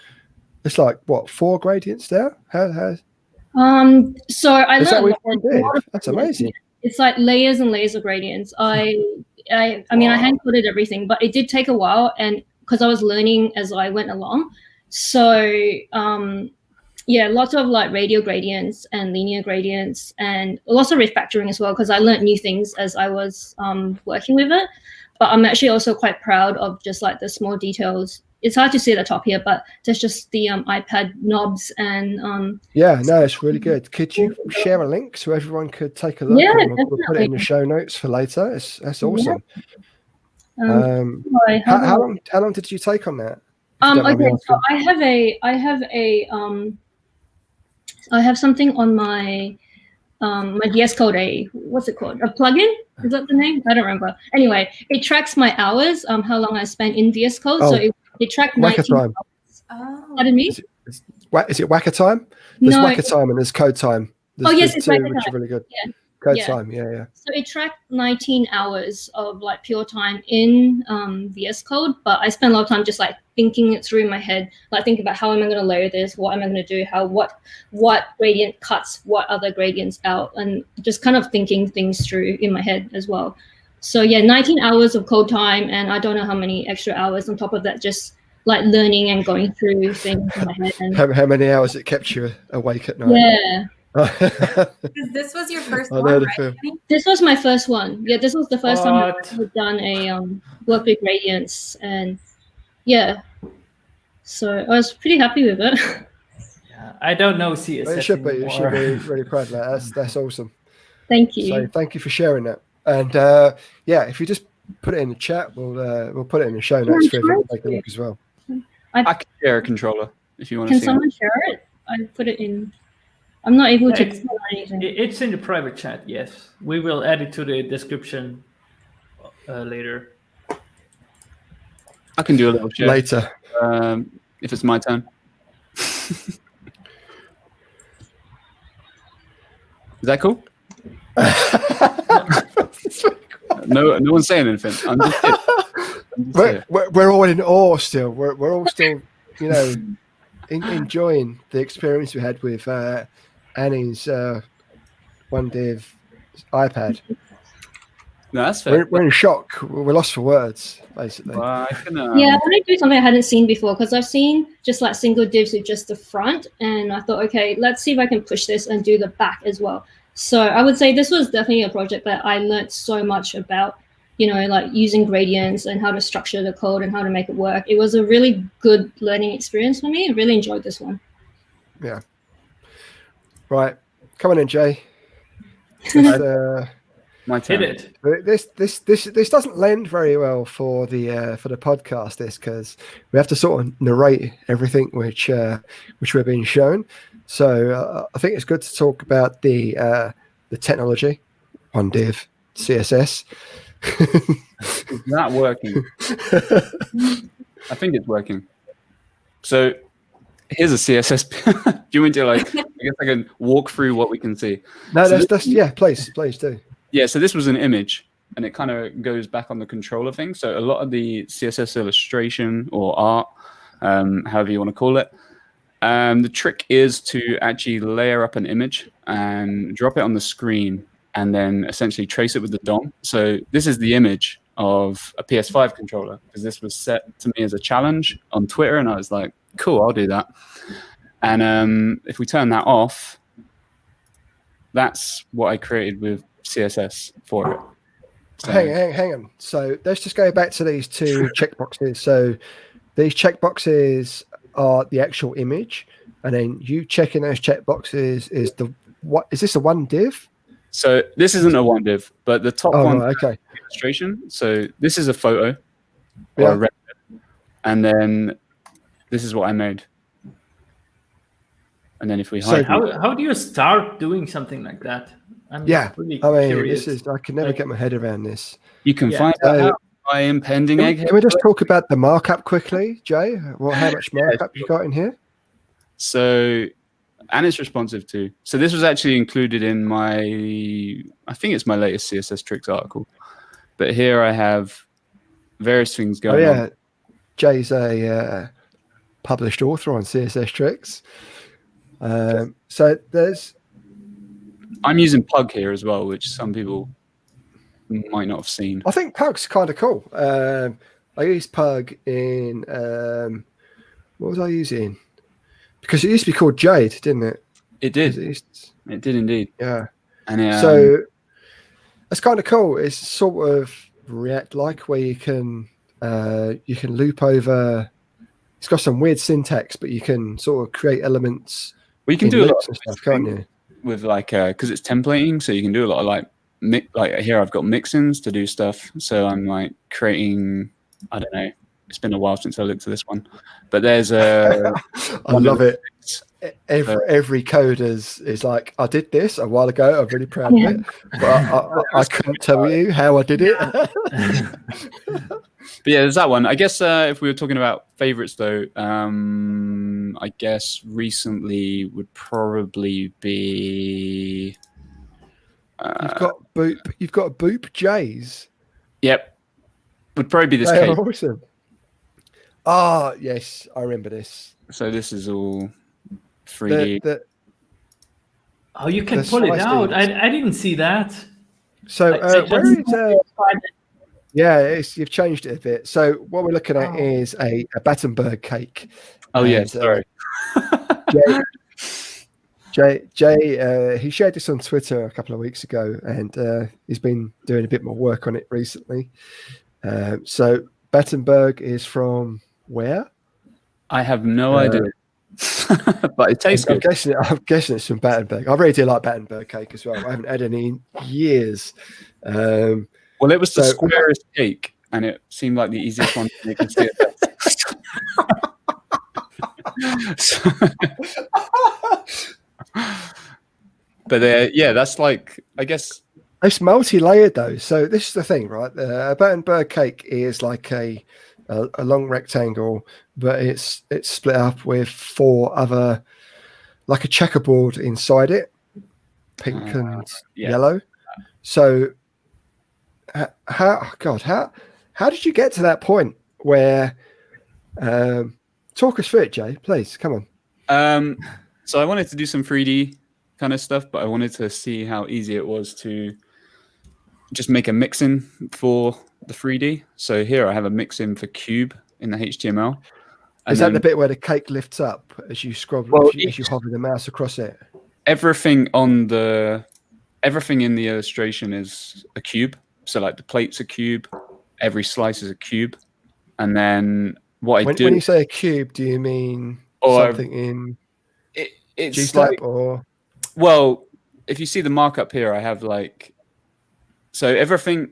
It's like what, 4 gradients there? How So I is that learned what you did? That's amazing. it's like layers and layers of gradients. I mean, I hand coded everything, but it did take a while, and because I was learning as I went along. So yeah, lots of like radial gradients and linear gradients, and lots of refactoring as well, because I learned new things as I was working with it. But I'm actually also quite proud of just like the small details. It's hard to see at the top here, but there's just the iPad knobs and yeah, no, it's really good. Could you share a link so everyone could take a look? Yeah, and we'll put it in the show notes for later. That's awesome. How long did you take on that? Okay, so I have something on my my VS Code, what's it called? A plugin? Is that the name? I don't remember. Anyway, it tracks my hours, how long I spent in VS Code. So it tracked 19 time. Oh. Pardon me? Is it Whacker time? There's No, Whacker time and there's Code time. There's it's two, Whacker which time. are really good. Yeah. Code Yeah. time, yeah. So it tracked 19 hours of like pure time in VS Code, but I spent a lot of time just like thinking it through in my head, like thinking about how am I going to layer this, what am I going to do, what gradient cuts what other gradients out, and just kind of thinking things through in my head as well. So yeah, 19 hours of code time, and I don't know how many extra hours on top of that, just like learning and going through things in my head. And How many hours it kept you awake at night? yeah. Because this was your first I know one, the right? feeling. This was my first one. Yeah, this was the first time What? I've done a work with gradients, and yeah, so I was pretty happy with it. Yeah, I don't know CSS Well, you should be anymore. really proud of that. That's awesome. Thank you. So thank you for sharing that. And yeah, if you just put it in the chat, we'll put it in the show notes for everyone to take a look as well. I can share a controller if you want to Can see someone share it? I put it in. I'm not able to Yeah, explain anything. It's in the private chat, yes. We will add it to the description later. I can do a little share Later. if it's my turn. Is that cool? No one's saying anything. I'm just kidding. We're all in awe still. We're all still, enjoying the experience we had with Annie's one div iPad. No, that's fair. We're in shock. We're lost for words, basically. Well, I can, Yeah, I want to do something I hadn't seen before, because I've seen just like single divs with just the front, and I thought, okay, let's see if I can push this and do the back as well. So I would say this was definitely a project that I learned so much about, like using gradients and how to structure the code and how to make it work. It was a really good learning experience for me. I really enjoyed this one. Yeah. Right. Come on in, Jay. my turn. Hit it. This doesn't lend very well for the podcast, because we have to sort of narrate everything which we're being shown. So I think it's good to talk about the technology on div CSS. Is that working? I think it's working. So here's a CSS. Do you want to I guess I can walk through what we can see. No, So that's yeah. Please do. Yeah, so this was an image, and it kind of goes back on the controller thing. So a lot of the CSS illustration or art, however you want to call it, the trick is to actually layer up an image and drop it on the screen, and then essentially trace it with the DOM. So this is the image of a PS5 controller, because this was set to me as a challenge on Twitter, and I was like, cool, I'll do that. And if we turn that off, that's what I created with CSS for it. So, Hang on. So let's just go back to these two checkboxes. So these checkboxes are the actual image, and then you checking those checkboxes is what is this a one div? So this isn't a one div, but the top one, right, okay. illustration. So this is a photo, or Yeah. a render, and then this is what I made. And then if we hide, How do you start doing something like that? I'm really I mean, curious. I can never get my head around this. you can Yeah. find out by impending egghead. Can we just talk about the markup quickly, Jay? Well, how much markup you got in here? So, and it's responsive too. So this was actually included in I think it's my latest CSS Tricks article. But here I have various things going on. Jay's a published author on CSS Tricks. So I'm using Pug here as well, which some people might not have seen. I think Pug's kind of cool. I used Pug in what was I using? Because it used to be called Jade, didn't it? It did. It did indeed. Yeah. And so it's kind of cool. It's sort of React-like, where you can loop over. It's got some weird syntax, but you can sort of create elements. Well, you can do a lot of stuff, can't you? With because it's templating, so you can do a lot of like here I've got mixins to do stuff. So I'm like creating, I don't know. It's been a while since I looked at this one, but there's a. I love it. Every code is like, I did this a while ago. I'm really proud of it, but I couldn't tell you how I did it. But yeah, there's that one. I guess if we were talking about favorites, though, I guess recently would probably be. You've got Boop J's. Yep, would probably be this They cake. are awesome. Ah, yes, I remember this. So this is all 3D. Oh, you can pull it out. I didn't see that. So where is? You've changed it a bit. So what we're looking at is a Battenberg Cake. Oh yeah, sorry. Jay, he shared this on Twitter a couple of weeks ago, and he's been doing a bit more work on it recently. So Battenberg is from where? I have no idea, but it tastes good. I'm guessing it's from Battenberg. I really do like Battenberg Cake as well. I haven't had any in years. Well, it was the squarest cake, and it seemed like the easiest one to make in CSS. But yeah, that's like, I guess. It's multi-layered though. So this is the thing, right? A Battenberg Cake is like a long rectangle, but it's split up with 4 other, like a checkerboard inside it, pink and yellow. So how did you get to that point where talk us through it, Jay, please, come on. So I wanted to do some 3D kind of stuff, but I wanted to see how easy it was to just make a mixin for the 3D. So here I have a mixin for cube in the HTML. Is that the bit where the cake lifts up as you scroll, as you hover the mouse across it? Everything in the illustration is a cube. So like the plate's a cube, every slice is a cube. And then when you say a cube, do you mean something in it's G-Snap like, or? Well, if you see the markup here, I have like, so everything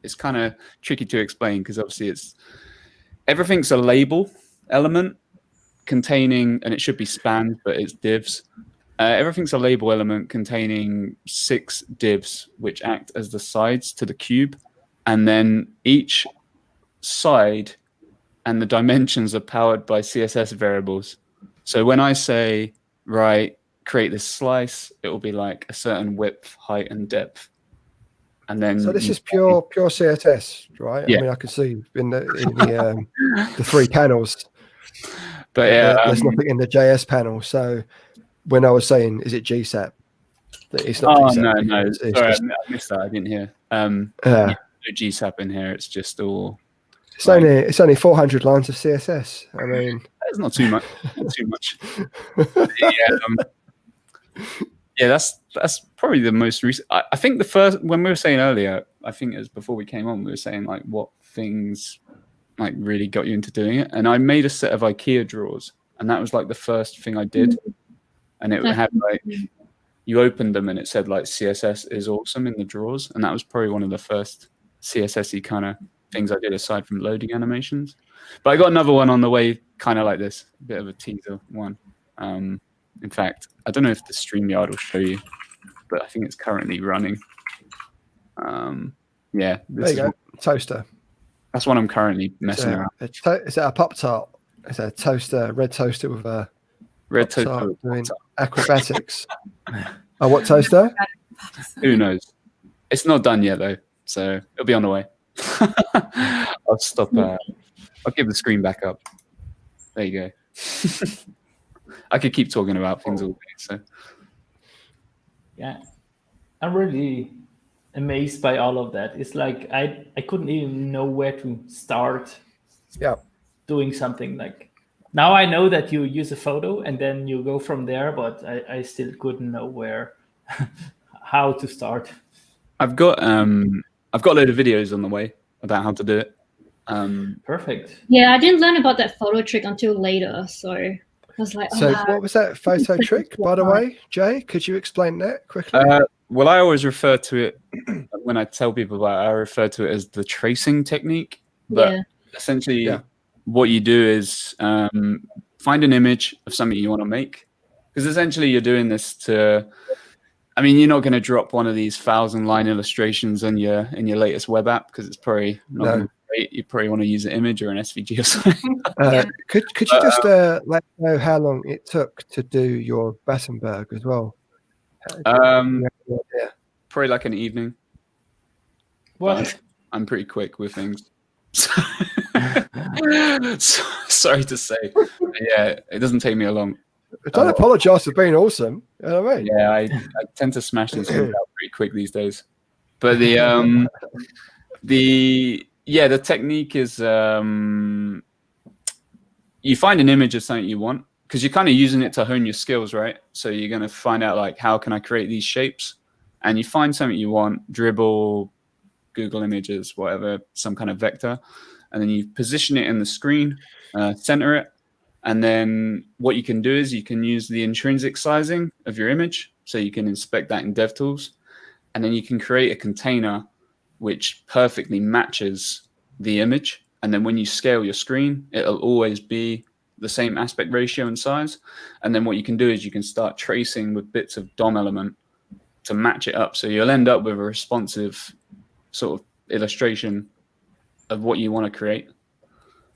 is kind of tricky to explain because obviously everything's a label element containing, and it should be spanned, but it's divs. Everything's a label element containing 6 divs, which act as the sides to the cube. And then each side and the dimensions are powered by CSS variables. So when I say, create this slice, it will be like a certain width, height, and depth. And then so this is pure CSS, right? Yeah. I mean, I can see in the 3 panels, but yeah, there's nothing in the JS panel. So when I was saying, is it GSAP? It's not. Oh GSAP, no, it's sorry, just, I missed that. I didn't hear. No GSAP in here. It's just all. It's only 400 lines of CSS. I mean, it's not too much. Not too much. Yeah, that's probably the most recent. I think the first, when we were saying earlier, I think it was before we came on, we were saying like what things like really got you into doing it. And I made a set of IKEA drawers, and that was like the first thing I did. And it had like, you opened them and it said like CSS is awesome in the drawers. And that was probably one of the first CSS-y kind of things I did aside from loading animations. But I got another one on the way, kind of like this, a bit of a teaser one. In fact, I don't know if the StreamYard will show you, but I think it's currently running. Yeah. There you go. Toaster. That's what I'm currently messing around. Is that a Pop-Tart? It's a toaster, red toaster with a Red Start toaster. doing acrobatics. Oh, what toaster? Who knows? It's not done yet though, so it'll be on the way. I'll stop. I'll give the screen back up. There you go. I could keep talking about things all day. So Yeah, I'm really amazed by all of that. It's like I couldn't even know where to start. Yeah. Doing something like. Now I know that you use a photo and then you go from there, but I still couldn't know where, how to start. I've got a load of videos on the way about how to do it. Perfect. Yeah, I didn't learn about that photo trick until later, so I was like, So what was that photo trick, by the way, Jay? Could you explain that quickly? Well, I always refer to it when I tell people about it. I refer to it as the tracing technique. But essentially, what you do is find an image of something you want to make, because essentially you're doing this to. I mean, you're not going to drop one of these 1,000-line illustrations in your latest web app because it's probably not going to be great. You probably want to use an image or an SVG or something. Could you just let me know how long it took to do your Battenberg as well? Probably like an evening. What? I'm pretty quick with things. Sorry to say. Yeah, it doesn't take me a long. Don't apologise for being awesome. You know what I mean? Yeah, I tend to smash these things out pretty quick these days. But the technique is you find an image of something you want, because you're kind of using it to hone your skills, right? So you're going to find out like, how can I create these shapes? And you find something you want, Dribble, Google Images, whatever, some kind of vector, and then you position it in the screen, center it. And then what you can do is you can use the intrinsic sizing of your image. So you can inspect that in DevTools. And then you can create a container which perfectly matches the image. And then when you scale your screen, it'll always be the same aspect ratio and size. And then what you can do is you can start tracing with bits of DOM element to match it up. So you'll end up with a responsive sort of illustration of what you want to create.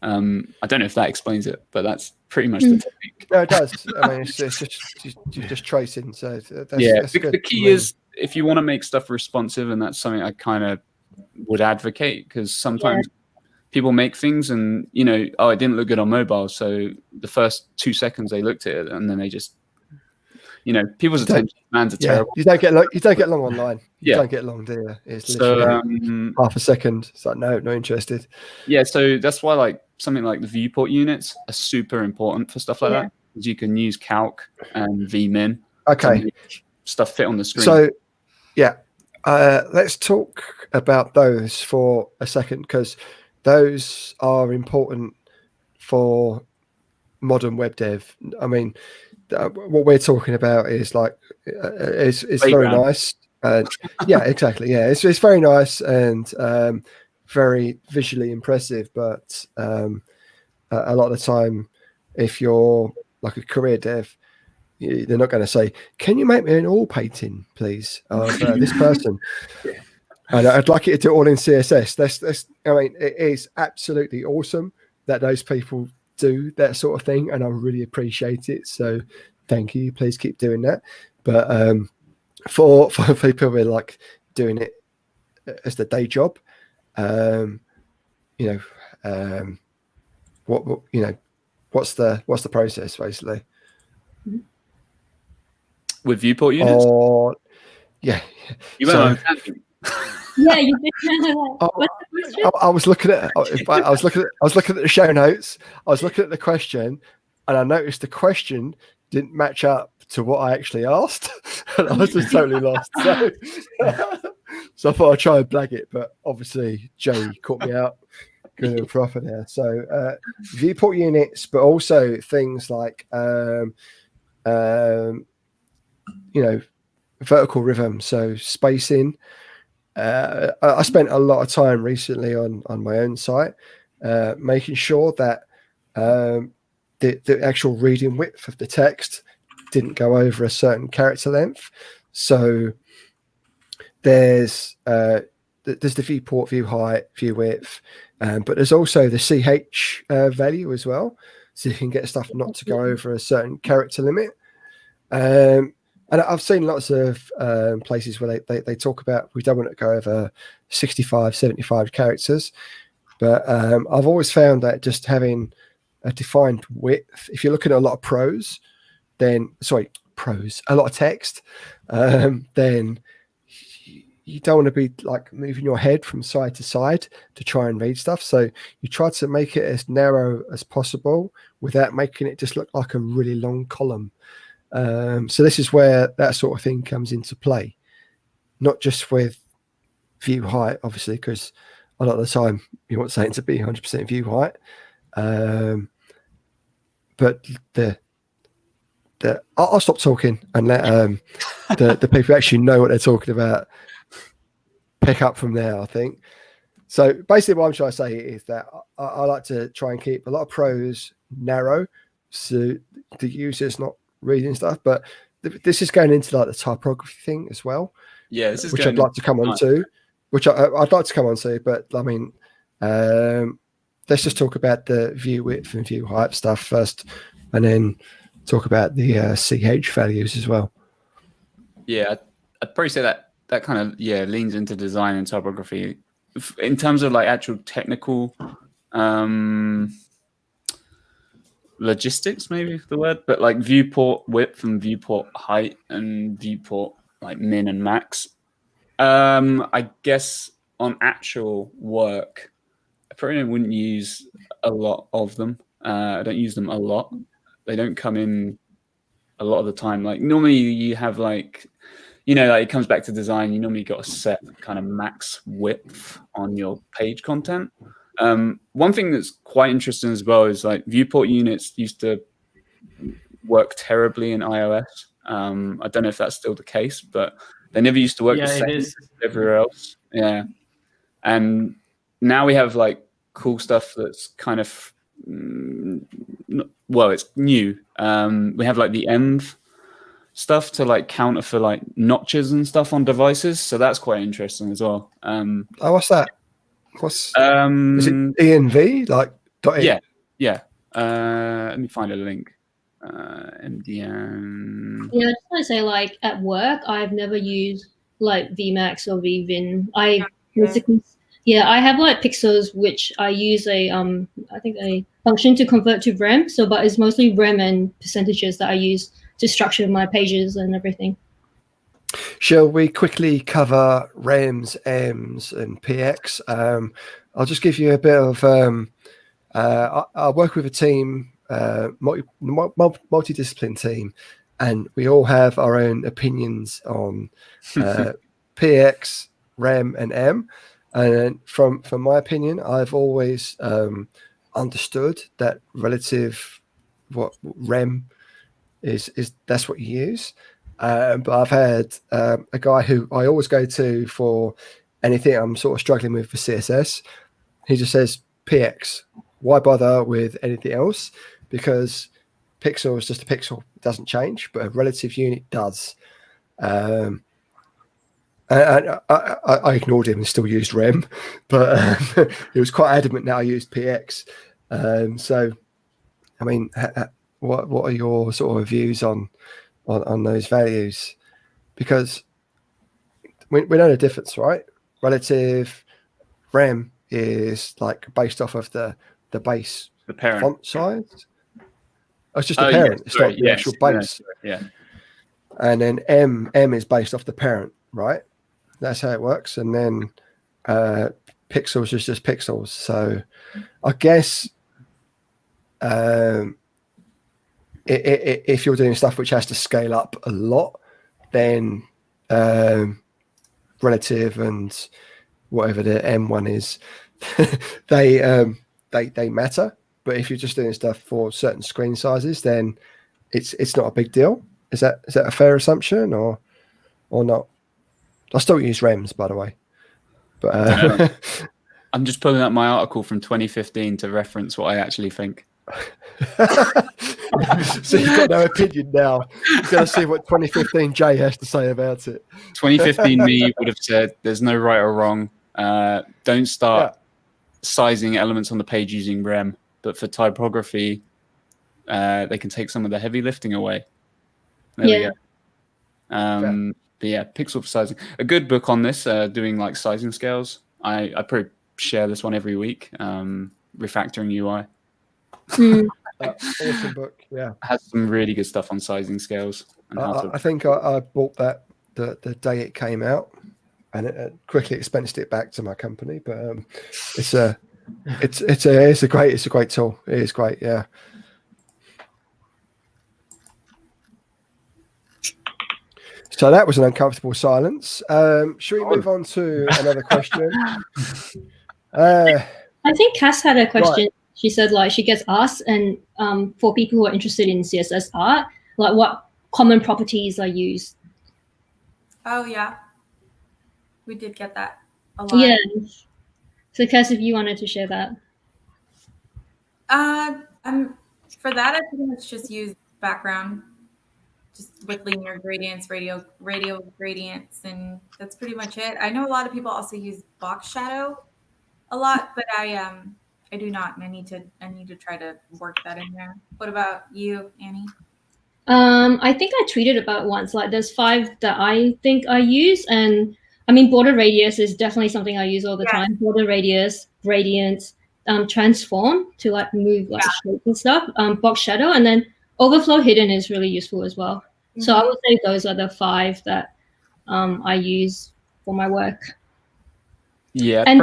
I don't know if that explains it, but that's pretty much the technique. No, it does. I mean, it's just you're just tracing. So that's the key is if you want to make stuff responsive, and that's something I kind of would advocate, because sometimes people make things and it didn't look good on mobile, so the first 2 seconds they looked at it and then they just people's attention spans are terrible. You don't get long online. You don't get long, do you? It's literally half a second. It's like, no, not interested. Yeah, so that's why like something like the viewport units are super important for stuff like that, because you can use calc and vmin to make stuff fit on the screen. So let's talk about those for a second, because those are important for modern web dev. I mean, what we're talking about is like it's very nice. Exactly. Yeah, it's very nice and very visually impressive. But a lot of the time, if you're like a career dev, they're not going to say, "Can you make me an all painting, please, of this person?" And I'd like you to do it all in CSS. I mean, it is absolutely awesome that those people do that sort of thing, and I really appreciate it. So thank you. Please keep doing that. But for people who are like doing it as the day job, what's the process basically? With viewport units? You went on a tangent. Yeah, you did. I was looking at the show notes. I was looking at the question, and I noticed the question didn't match up to what I actually asked, and I was just totally lost. So I thought I'd try and blag it, but obviously Jay caught me out good and proper there. So viewport units, but also things like vertical rhythm, so spacing. I spent a lot of time recently on my own site making sure that the actual reading width of the text didn't go over a certain character length. So there's there's the viewport, view height, view width, but there's also the ch value as well, so you can get stuff not to go over a certain character limit. And I've seen lots of places where they talk about we don't want to go over 65, 75 characters, but I've always found that just having a defined width, if you're looking at a lot of prose, a lot of text, then you don't want to be like moving your head from side to side to try and read stuff. So you try to make it as narrow as possible without making it just look like a really long column. So this is where that sort of thing comes into play, not just with view height, obviously, because a lot of the time you want something to be 100% view height. But I'll stop talking and let the people who actually know what they're talking about pick up from there, I think. So basically what I'm trying to say is that I like to try and keep a lot of prose narrow so the user's not reading stuff, but this is going into like the typography thing as well. Yeah, this is which I'd like to come on to, I'd like to come on to, but I mean, let's just talk about the view width and view height stuff first, and then talk about the ch values as well. Yeah, I'd probably say that kind of leans into design and typography in terms of like actual technical logistics, maybe the word, but like viewport width and viewport height and viewport like min and max. I guess on actual work, I probably wouldn't use a lot of them. I don't use them a lot. They don't come in a lot of the time. Like normally you have like, like it comes back to design. You normally got a set kind of max width on your page content. One thing that's quite interesting as well is like viewport units used to work terribly in iOS. I don't know if that's still the case, but they never used to work the same as everywhere else. Yeah. And now we have like cool stuff that's kind of, it's new. We have like the env stuff to like counter for like notches and stuff on devices. So that's quite interesting as well. What's that? Is it env like .env? Yeah. Let me find a link. MDN. Yeah, I just want to say, like at work, I've never used like Vmax or Vvin. I have like pixels which I use a function to convert to rem. But it's mostly rem and percentages that I use to structure my pages and everything. Shall we quickly cover rems, ems, and px? I'll just give you a bit of. I work with a team, multidiscipline team, and we all have our own opinions on px, rem, and em. And from my opinion, I've always understood that relative what rem is that's what you use. But I've had a guy who I always go to for anything I'm sort of struggling with for CSS. He just says px. Why bother with anything else? Because pixel is just a pixel, it doesn't change, but a relative unit does. And I ignored him and still used rem, but he was quite adamant that I used px. So, I mean, what are your sort of views on those values? Because we know the difference, right? Relative rem is like based off of the base, the parent font size. Oh, it's just the parent. It's not the actual base. Yeah. And then M is based off the parent, right? That's how it works. And then pixels is just pixels. So I guess if you're doing stuff which has to scale up a lot, then relative and whatever the M1 is, they matter. But if you're just doing stuff for certain screen sizes, then it's not a big deal. Is that a fair assumption or not? I still use rems, by the way. But I'm just pulling up my article from 2015 to reference what I actually think. So you've got no opinion now. You've got to see what 2015 Jay has to say about it. 2015 me would have said there's no right or wrong. Don't start sizing elements on the page using rem, but for typography, they can take some of the heavy lifting away. There we go. But yeah, pixel for sizing. A good book on this, doing like sizing scales. I probably share this one every week. Refactoring UI. Awesome book. Yeah, has some really good stuff on sizing scales. And I think I bought that the day it came out, and it quickly expensed it back to my company. But it's a great tool. It is great. Yeah. So that was an uncomfortable silence. Should we move on to another question? I think Cass had a question. Right. She said like she gets asked, and for people who are interested in CSS art, like what common properties are used. Oh yeah, we did get that a lot. Yeah. So Cass, if you wanted to share that. For that, I pretty much just use background, just with linear gradients, radial gradients, and that's pretty much it. I know a lot of people also use box shadow a lot, but I do not, and I need to try to work that in there. What about you, Annie? I think I tweeted about it once. Like, there's 5 that I think I use, and I mean, border radius is definitely something I use all the time. Border radius, gradients, transform to like move like shapes and stuff. Box shadow, and then overflow hidden is really useful as well. Mm-hmm. So I would say those are the 5 that I use for my work. Yeah, and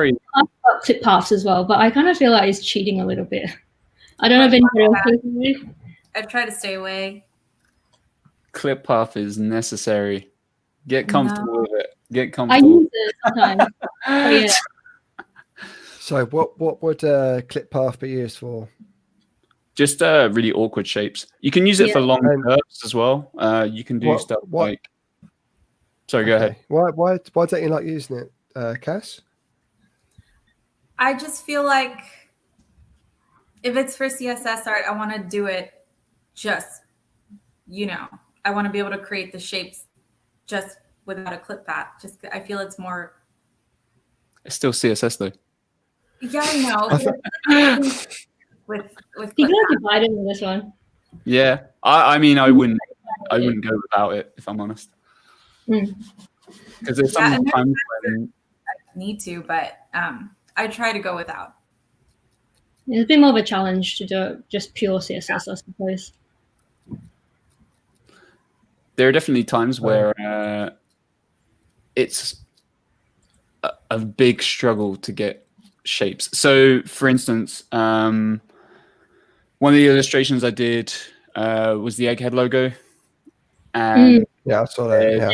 clip paths as well, but I kind of feel like it's cheating a little bit. I don't know if anybody else. I try to stay away. Clip path is necessary. Get comfortable with it. Get comfortable. I use it sometimes. Yeah. So what would clip path be used for? Just really awkward shapes. You can use it for long curves as well. You can do stuff like. Sorry, go ahead. Why don't you like using it, Cass? I just feel like if it's for CSS art, I want to do it just, I want to be able to create the shapes just without a clip path. Just, I feel it's more. It's still CSS though. Yeah, I know. with you're gonna divide it in this one. Yeah, I mean, I wouldn't go without it if I'm honest. Because there's some times when I need to, but I try to go without. It's a bit more of a challenge to do just pure CSS, I suppose. There are definitely times where it's a big struggle to get shapes. So, for instance, one of the illustrations I did was the egghead logo, and I saw that. Yeah.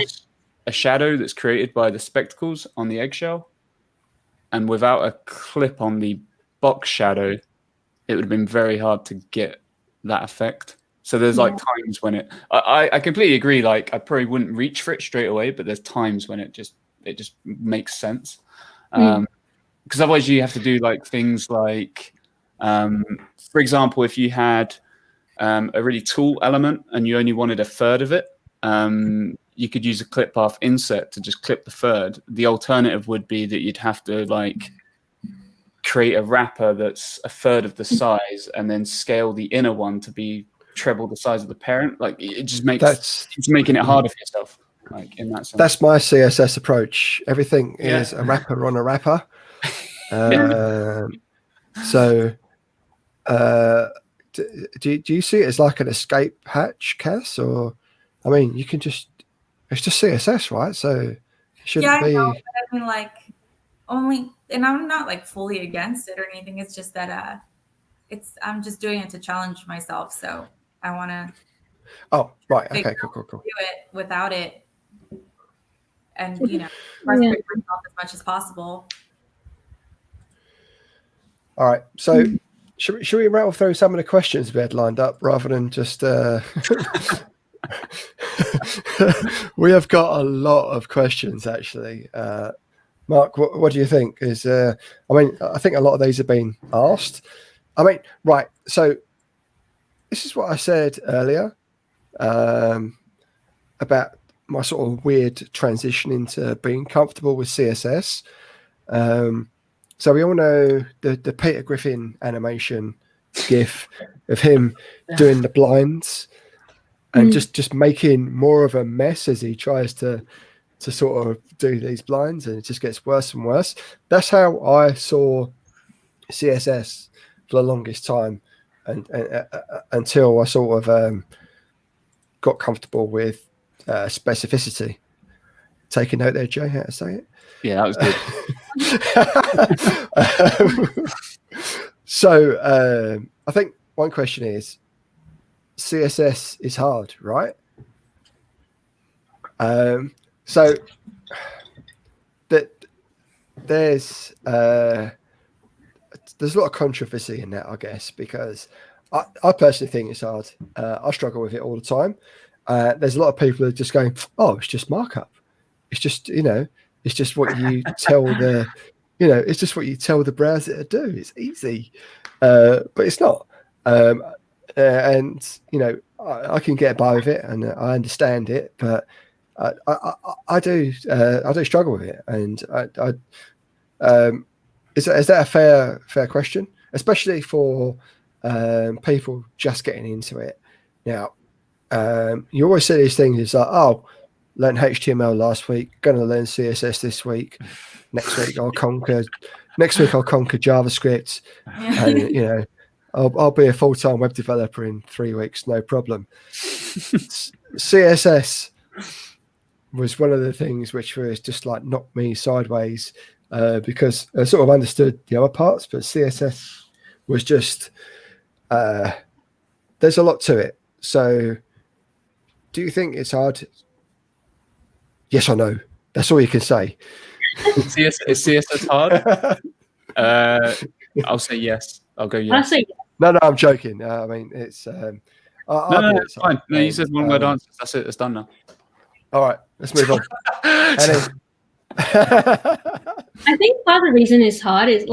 A shadow that's created by the spectacles on the eggshell, and without a clip on the box shadow, it would have been very hard to get that effect. So there's like times when I completely agree. Like I probably wouldn't reach for it straight away, but there's times when it just makes sense. Because otherwise you have to do like things like, for example, if you had a really tall element and you only wanted a third of it, you could use a clip path inset to just clip the third. The alternative would be that you'd have to like create a wrapper that's a third of the size and then scale the inner one to be treble the size of the parent. Like it just makes it's making it harder for yourself. Like in that sense. That's my CSS approach. Everything is a wrapper on a wrapper. So do you see it as like an escape hatch, Cass? Or I mean, you can just it's just CSS, right? So it shouldn't be. I know, but I mean, like only, and I'm not like fully against it or anything. It's just that I'm just doing it to challenge myself. So I want to. Oh, right. Okay. Cool. Do it without it, and respect myself as much as possible. All right. So should we rattle through some of the questions we had lined up rather than just? We have got a lot of questions actually. Mark, what do you think? I think a lot of these have been asked. I mean, right. So this is what I said earlier about my sort of weird transition into being comfortable with CSS. So we all know the Peter Griffin animation GIF of him doing the blinds and just making more of a mess as he tries to sort of do these blinds, and it just gets worse and worse. That's how I saw CSS for the longest time, and until I sort of got comfortable with specificity. Take a note there, Jay, how to say it. Yeah, that was good. So I think one question is, CSS is hard, right? So that there's a lot of controversy in that, I guess, because I personally think it's hard. I struggle with it all the time. There's a lot of people that are just going, "Oh, it's just markup. It's just it's just what you tell the it's just what you tell the browser to do. It's easy," but it's not. And I can get by with it, and I understand it, but I do struggle with it, and is that a fair question, especially for people just getting into it now? You always say these things. It's like, oh, learned HTML last week, going to learn CSS this week. Next week I'll conquer JavaScript, and I'll be a full-time web developer in 3 weeks, no problem. CSS was one of the things which was just like knocked me sideways, because I sort of understood the other parts, but CSS was just there's a lot to it. So do you think it's hard? Yes or no? That's all you can say. Is CSS hard? I'll say yes. I'll go yes. I say yes. No, I'm joking. I mean, it's no, it's fine. No, you said one word answers. That's it. It's done now. All right, let's move on. I think part of the reason it's hard is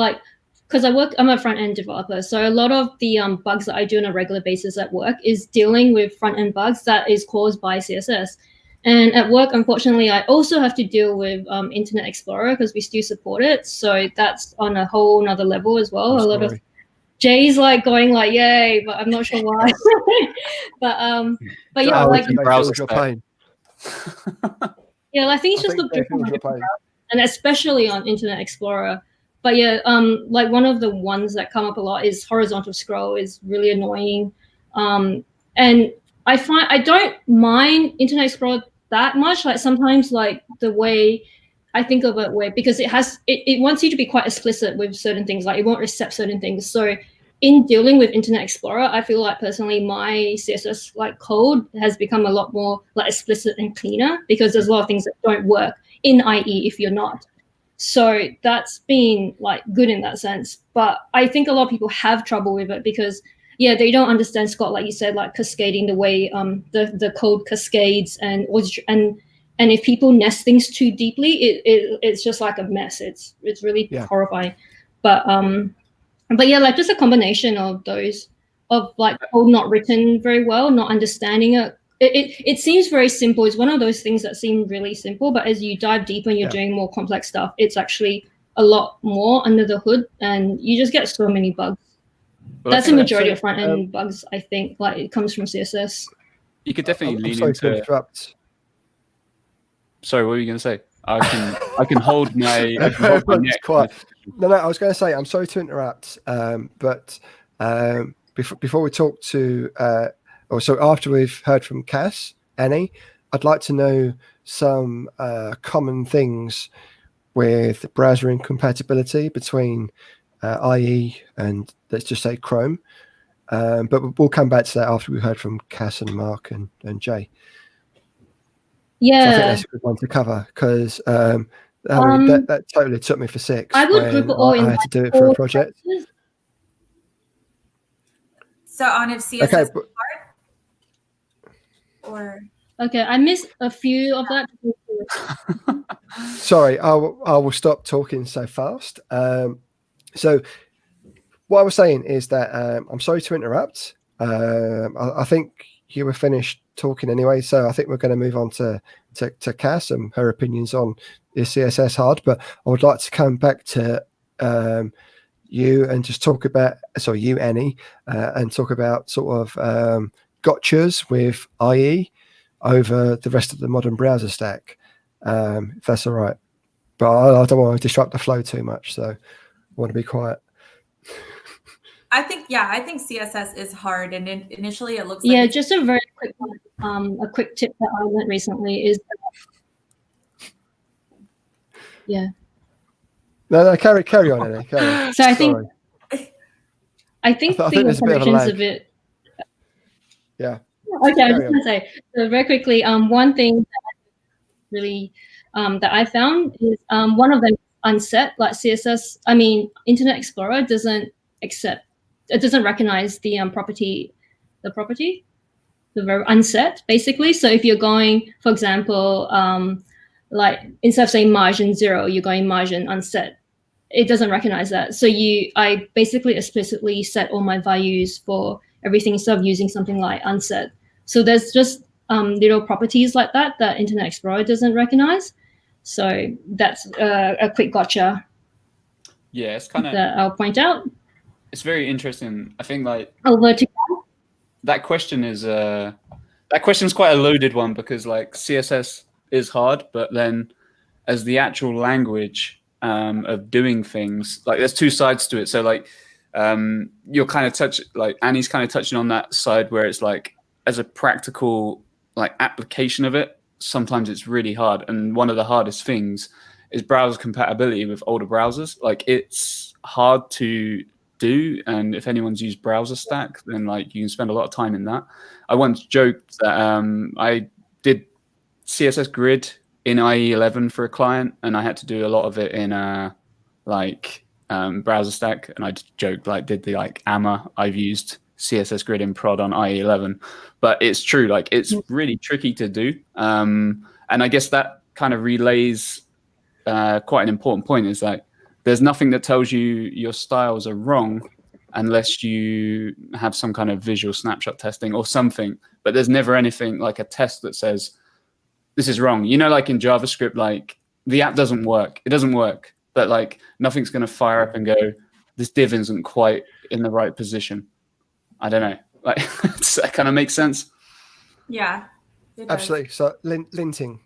because I'm a front end developer, so a lot of the bugs that I do on a regular basis at work is dealing with front end bugs that is caused by CSS. And at work, unfortunately, I also have to deal with Internet Explorer because we still support it. So that's on a whole nother level as well. A lot of Jay's going yay, but I'm not sure why. but yeah, browser pain. Yeah, I think it's just and especially on Internet Explorer. But yeah, one of the ones that come up a lot is horizontal scroll is really annoying. And I find I don't mind Internet Explorer that much. Sometimes the way I think of it, because it wants you to be quite explicit with certain things, it won't accept certain things. So in dealing with Internet Explorer, I feel personally my CSS code has become a lot more explicit and cleaner, because there's a lot of things that don't work in IE if you're not. So that's been good in that sense. But I think a lot of people have trouble with it because they don't understand, Scott, like you said, cascading, the way the code cascades, and if people nest things too deeply, it's just a mess. It's really horrifying. But yeah, just a combination of those, of code not written very well, not understanding it. It seems very simple. It's one of those things that seem really simple, but as you dive deeper and you're doing more complex stuff, it's actually a lot more under the hood, and you just get so many bugs. Well, that's the majority of front end bugs, I think. It comes from CSS. You could definitely lean into. Sorry, what were you going to say? I can hold my. Neck. No, I was going to say, I'm sorry to interrupt, but before we talk to, also after we've heard from Cass, Annie, I'd like to know some common things with browser incompatibility between IE and, let's just say, Chrome. But we'll come back to that after we've heard from Cass and Mark and Jay. Yeah, so I think that's a good one to cover, because that totally took me for 6. I would group it all in. I had to do it for a project. So on if CSS is hard, or I missed a few of that. Sorry, I will stop talking so fast. So what I was saying is that I'm sorry to interrupt. I think you were finished talking anyway, so I think we're going to move on to Cass and her opinions on is CSS hard. But I would like to come back to you and just talk about, you, Annie, and talk about sort of gotchas with IE over the rest of the modern browser stack, if that's all right. But I don't want to disrupt the flow too much, so I want to be quiet. I think CSS is hard, and initially it looks like Yeah, just a very quick one. A quick tip that I learned recently is No, carry on, Annie. Carry on. So I think the there's a bit of a connections lag. of it. Yeah. Okay, I was going to say, so very quickly, one thing that really that I found is one of them unset, like CSS. I mean, Internet Explorer doesn't recognize the verb unset, basically. So if you're going, for example, like instead of saying margin 0, you're going margin unset. It doesn't recognize that. So I basically explicitly set all my values for everything instead of using something like unset. So there's just little properties like that Internet Explorer doesn't recognize. So that's a quick gotcha. Yeah, it's kind of that I'll point out. It's very interesting. I think like Over to that question is quite a loaded one, because like CSS is hard, but then as the actual language of doing things, like there's two sides to it. So like you're kind of Annie's kind of touching on that side where it's like as a practical like application of it, sometimes it's really hard. And one of the hardest things is browser compatibility with older browsers. Like it's hard to do, and if anyone's used Browser Stack, then like you can spend a lot of time in that. I once joked that I did CSS Grid in IE11 for a client, and I had to do a lot of it in Browser Stack, and I joked like did the like AMA. I've used CSS Grid in prod on IE11, but it's true, like it's really tricky to do, and I guess that kind of relays quite an important point, is like there's nothing that tells you your styles are wrong unless you have some kind of visual snapshot testing or something. But there's never anything like a test that says this is wrong. You know, like in JavaScript, like the app doesn't work. It doesn't work. But like nothing's going to fire up and go, this div isn't quite in the right position. I don't know. Like that kind of makes sense. Yeah. Absolutely. So linting.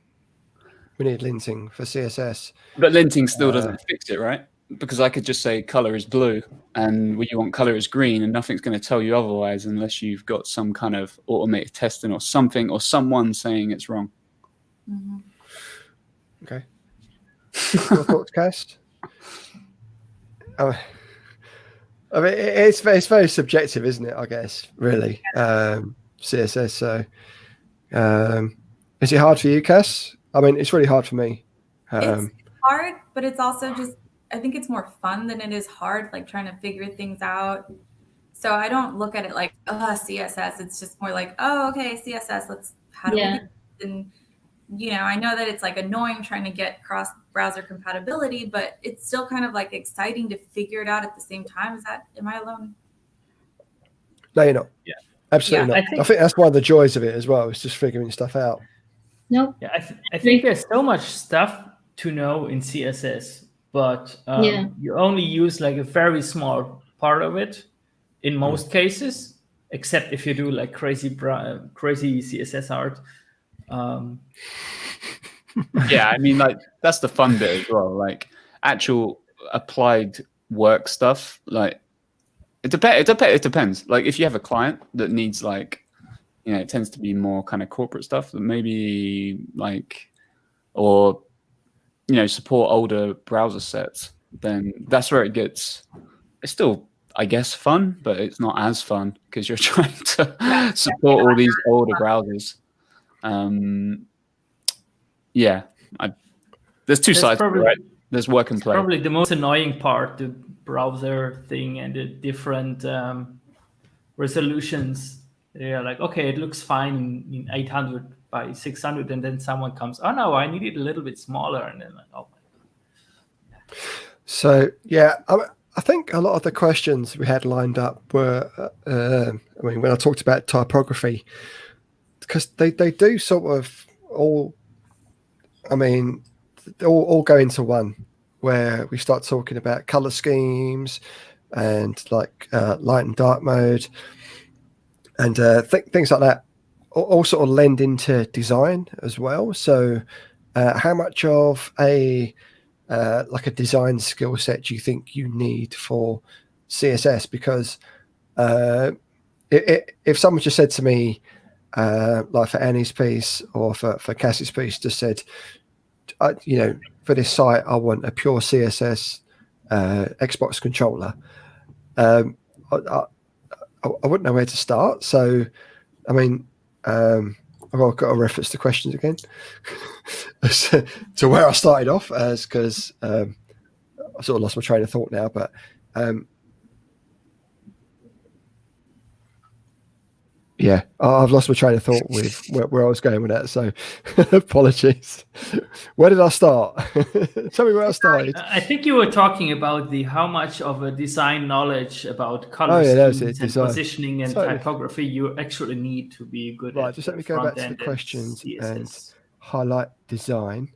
We need linting for CSS. But linting still doesn't fix it, right? Because I could just say color is blue and what you want color is green, and nothing's going to tell you otherwise unless you've got some kind of automated testing or something, or someone saying it's wrong. Mm-hmm. Okay. Your thoughts, Cass? I mean, it's very subjective, isn't it? I guess, really, CSS. So, is it hard for you, Cass? I mean, it's really hard for me. It's hard, but it's also just, I think it's more fun than it is hard, like trying to figure things out. So I don't look at it like, CSS. It's just more like, oh, okay, CSS. How do we do this? And, you know, I know that it's like annoying trying to get cross-browser compatibility, but it's still kind of like exciting to figure it out at the same time. Am I alone? No, you're not. Yeah. Absolutely not. I think that's one of the joys of it as well, is just figuring stuff out. Nope. Yeah, I think there's so much stuff to know in CSS, but you only use like a very small part of it in most cases, except if you do like crazy CSS art. Yeah, I mean, like that's the fun bit as well. Like actual applied work stuff. Like it depends. Like if you have a client that needs like, you know, it tends to be more kind of corporate stuff that maybe like, or, you know, support older browser sets, then that's where it's still, I guess, fun, but it's not as fun because you're trying to support all these older browsers. There's two sides, right? There's work and play. Probably the most annoying part, the browser thing and the different resolutions. They're like, okay, it looks fine in 800 by 600, and then someone comes, oh no, I need it a little bit smaller, and then like, oh my God. So yeah, I think a lot of the questions we had lined up were, I mean, when I talked about typography, because they do sort of all. I mean, all go into one, where we start talking about color schemes and like light and dark mode and things like that. All sort of lend into design as well. So, how much of a like a design skill set do you think you need for CSS? Because if someone just said to me, like for Annie's piece or for Cassie's piece, just said, for this site, I want a pure CSS Xbox controller. I wouldn't know where to start. So, I mean, I've got to reference the questions again to where I started off, because I sort of lost my train of thought now. But yeah, I've lost my train of thought with where I was going with that. So apologies. Where did I start? Tell me where I started. I think you were talking about how much of a design knowledge about color schemes and positioning and typography you actually need to be good at. Right, just let me go back to the questions and highlight design,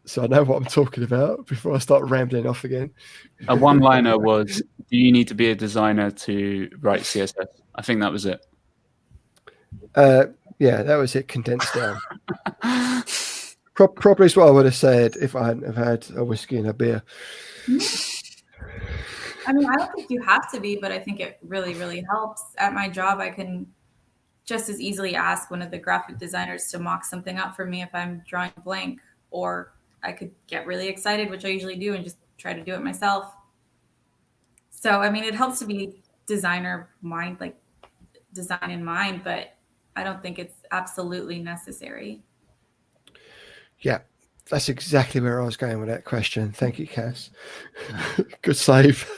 so I know what I'm talking about before I start rambling off again. A one-liner was, do you need to be a designer to write CSS? I think that was it. Yeah, that was it condensed down. Probably is what I would have said if I hadn't have had a whiskey and a beer. I mean, I don't think you have to be, but I think it really, really helps. At my job, I can just as easily ask one of the graphic designers to mock something up for me if I'm drawing blank, or I could get really excited, which I usually do, and just try to do it myself. So, I mean, it helps to be designer mind, like design in mind, but I don't think it's absolutely necessary. Yeah, that's exactly where I was going with that question. Thank you, Cass. Good save.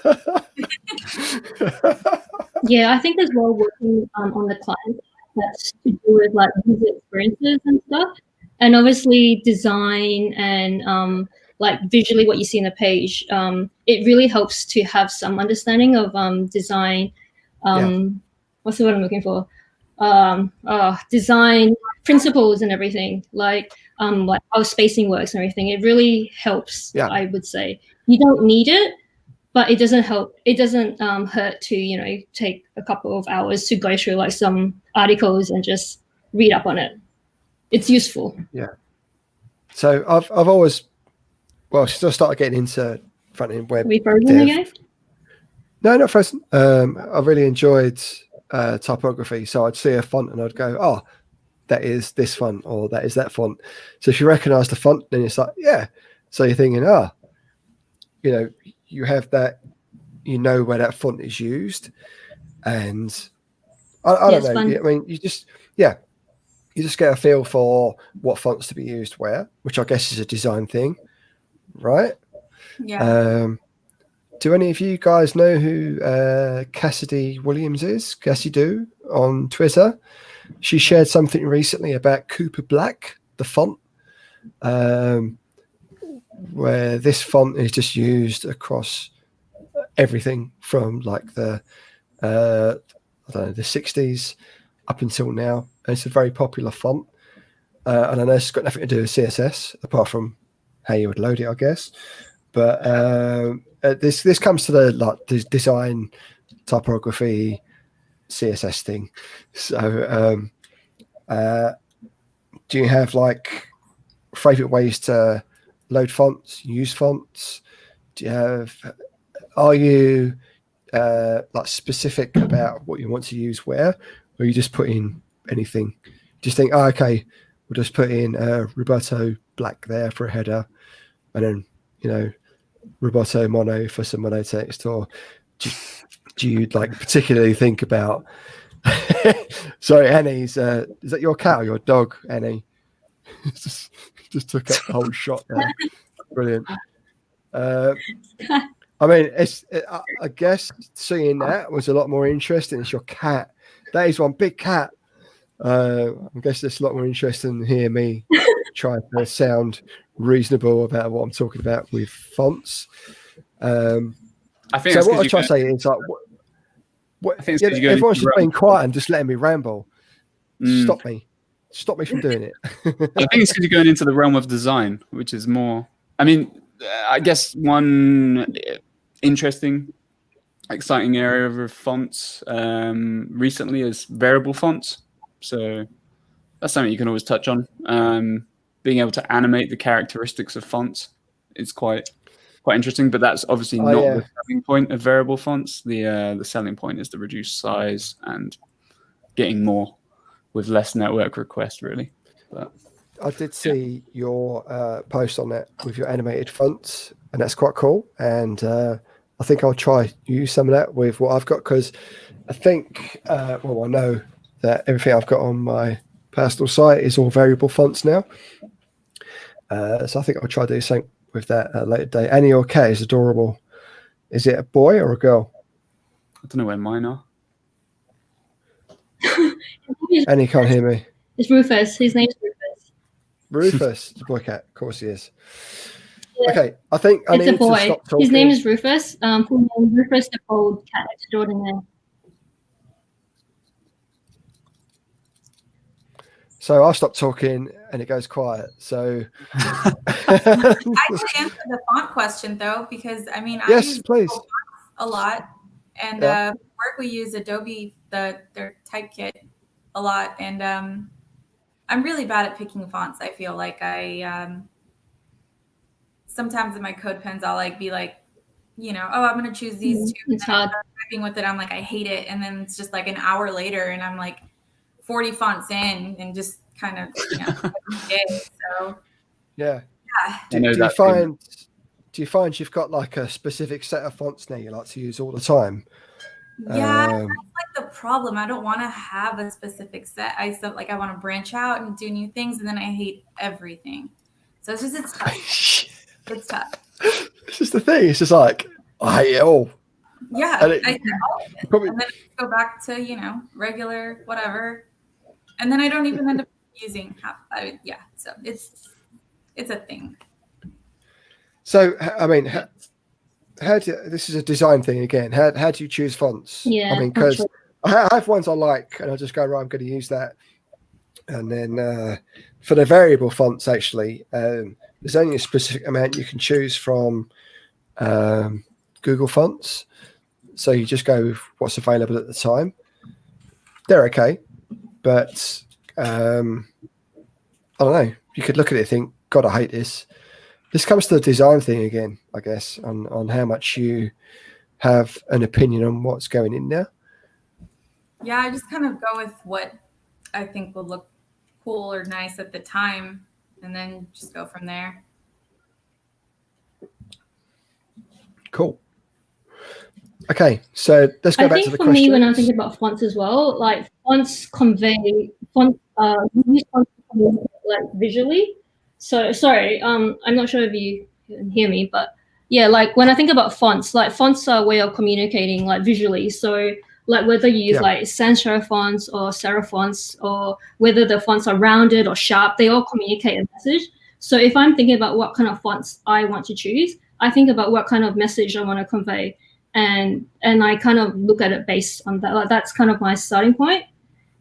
Yeah, I think as well, working on the client, that's to do with like user experiences and stuff, and obviously design and like visually what you see in the page. It really helps to have some understanding of design. What's the word I'm looking for? Design principles and everything, like how spacing works and everything. It really helps. I would say you don't need it, but it doesn't help. It doesn't hurt to take a couple of hours to go through like some articles and just read up on it. It's useful. Yeah. So I've always still started getting into front end web. Are we frozen again? No, not frozen. I really enjoyed typography, so I'd see a font and I'd go, oh, that is this font or that is that font. So if you recognize the font, then it's like, yeah. So you're thinking, you have that, where that font is used, and I don't know. Fun. I mean, you just get a feel for what fonts to be used where, which I guess is a design thing, right? Yeah. Do any of you guys know who Cassidy Williams is? Cassie Do on Twitter. She shared something recently about Cooper Black, the font, where this font is just used across everything from like the the 60s up until now. And it's a very popular font, and I know it's got nothing to do with CSS apart from how you would load it, I guess. But this comes to the design, typography, CSS thing. So do you have like favorite ways to load fonts, use fonts? Are you like specific about what you want to use where, or you just put in anything? Just think, okay, we'll just put in Roberto Black there for a header, and then Roboto mono for some mono text, or do you like particularly think about sorry, Annie's is that your cat or your dog, Annie? just took up the whole shot there. Brilliant. I mean, I guess seeing that was a lot more interesting. It's your cat. That is one big cat. I guess it's a lot more interesting than hear me try to sound reasonable about what I'm talking about with fonts. I think so. What I try to say is like, everyone's just being quiet and just letting me ramble. Stop me. stop me from doing it. I think it's because you're going into the realm of design, which is more. I mean, I guess one interesting, exciting area of fonts recently is variable fonts. So that's something you can always touch on. Being able to animate the characteristics of fonts is quite interesting, but that's obviously not the selling point of variable fonts. The selling point is the reduced size and getting more with less network requests, really. But I did see your post on that with your animated fonts, and that's quite cool. And I think I'll try use some of that with what I've got, because I think, I know that everything I've got on my personal site is all variable fonts now. So I think I'll try to do something with that at a later date. Annie or Cat is adorable. Is it a boy or a girl? I don't know where mine are. Annie can't hear me. It's Rufus. His name's Rufus. Rufus, the boy cat. Of course he is. Yeah. Okay, I think I It's need a boy. to stop talking. His name is Rufus. Full name Rufus the Cold Cat Extraordinaire. So I'll stop talking and it goes quiet. So I could answer the font question though, because I mean, I yes, use please. fonts a lot, and work we use Adobe their type kit a lot, and I'm really bad at picking fonts. I feel like I sometimes in my code pens I'll like be like, you know, oh, I'm gonna choose these two, and It's then I hard. start typing with it. I'm like, I hate it, and then it's just like an hour later, and I'm like 40 fonts in, and just kind of, you know, so Yeah. yeah. Do you find you've got like a specific set of fonts now you like to use all the time? Yeah, that's like the problem. I don't want to have a specific set. I want to branch out and do new things, and then I hate everything. So it's tough. It's tough. This is the thing. It's just like I hate it all. Yeah, And I hate all of it. probably- And then I go back to, you know, regular whatever, and then I don't even end up using half. So it's a thing. So I mean, this is a design thing again. How do you choose fonts? Yeah, I mean, because I have ones I like, and I just go, right, I'm going to use that. And then for the variable fonts, actually, there's only a specific amount you can choose from Google Fonts. So you just go with what's available at the time. They're okay, but I don't know. You could look at it and think, God, I hate this. This comes to the design thing again, I guess, on how much you have an opinion on what's going in there. Yeah, I just kind of go with what I think will look cool or nice at the time, and then just go from there. Cool. Okay, so let's go back to the for questions. me, when I'm thinking about fonts as well, like fonts convey we use fonts to communicate, like visually. So sorry, I'm not sure if you can hear me, but yeah, like when I think about fonts, like fonts are a way of communicating like visually. So like whether you use like sans serif fonts or serif fonts, or whether the fonts are rounded or sharp, they all communicate a message. So if I'm thinking about what kind of fonts I want to choose, I think about what kind of message I want to convey. And I kind of look at it based on that. Like that's kind of my starting point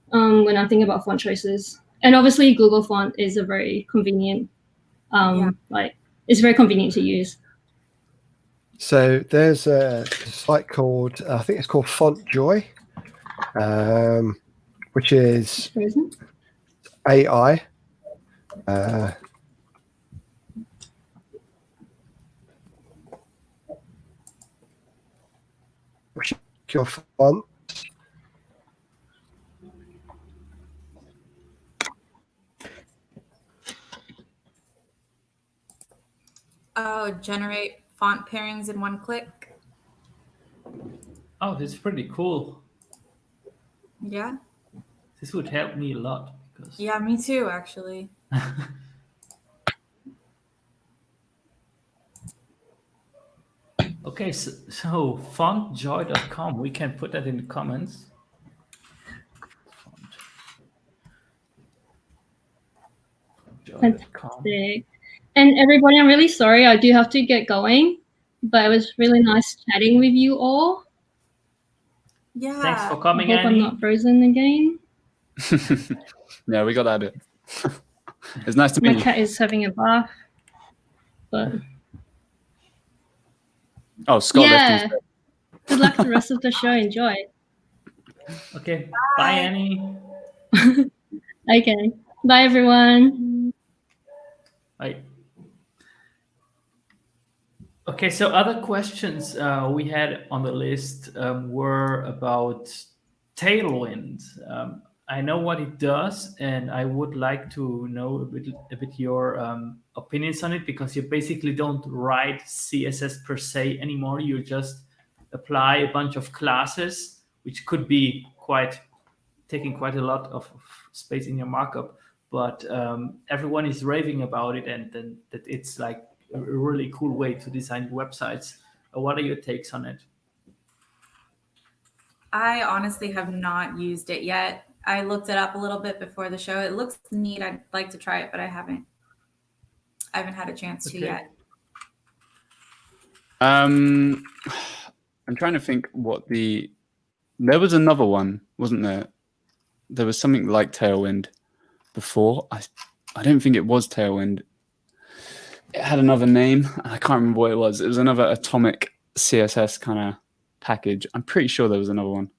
when I'm thinking about font choices. And obviously, Google Font is a very convenient, like it's very convenient to use. So there's a site called I think it's called Font Joy, which is AI. Your font. Oh, generate font pairings in one click. Oh, this is pretty cool. Yeah. This would help me a lot. Because... Yeah, me too, actually. Okay, so fontjoy.com, we can put that in the comments. Fantastic. And everybody, I'm really sorry, I do have to get going, but it was really nice chatting with you all. Yeah. Thanks for coming, I hope Annie. I'm not frozen again. Yeah, we got that bit. It's nice to meet My you. cat is having a bath. But Oh, Scott left yeah, instead. good luck the rest of the show. Enjoy. Okay. Bye, Annie. Okay. Bye, everyone. Bye. Okay, so other questions we had on the list were about Tailwind. I know what it does, and I would like to know a bit your opinions on it, because you basically don't write CSS per se anymore. You just apply a bunch of classes, which could be taking quite a lot of space in your markup. But everyone is raving about it, and that it's like a really cool way to design websites. What are your takes on it? I honestly have not used it yet. I looked it up a little bit before the show. It looks neat. I'd like to try it, but I haven't had a chance to yet. I'm trying to think there was another one, wasn't there? There was something like Tailwind before. I don't think it was Tailwind. It had another name. I can't remember what it was. It was another atomic CSS kind of package. I'm pretty sure there was another one.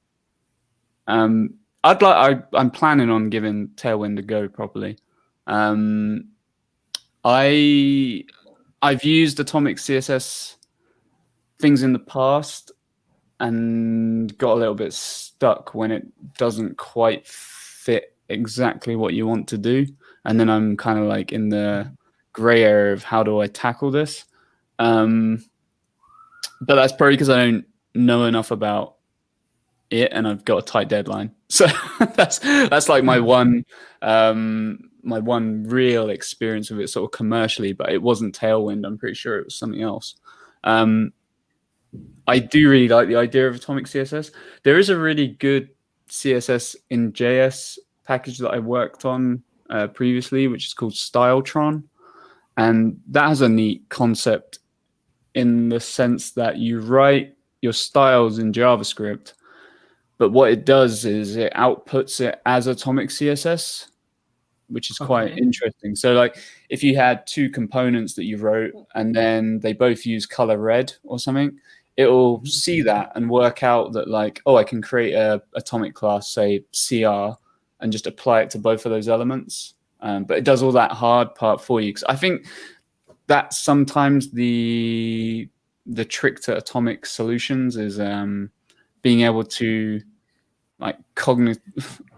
I'm planning on giving Tailwind a go properly. I've used atomic CSS things in the past and got a little bit stuck when it doesn't quite fit exactly what you want to do, and then I'm kind of like in the gray area of how do I tackle this. But that's probably because I don't know enough about it, and I've got a tight deadline. So that's like my one real experience with it, sort of commercially. But it wasn't Tailwind. I'm pretty sure it was something else. I do really like the idea of atomic CSS. There is a really good CSS in JS package that I worked on previously, which is called Styletron, and that has a neat concept in the sense that you write your styles in JavaScript, but what it does is it outputs it as atomic CSS, which is quite interesting. So like if you had two components that you wrote and then they both use color red or something, it will see that and work out that like, oh, I can create a atomic class, say CR, and just apply it to both of those elements. But it does all that hard part for you. 'Cause I think that's sometimes the trick to atomic solutions is being able to like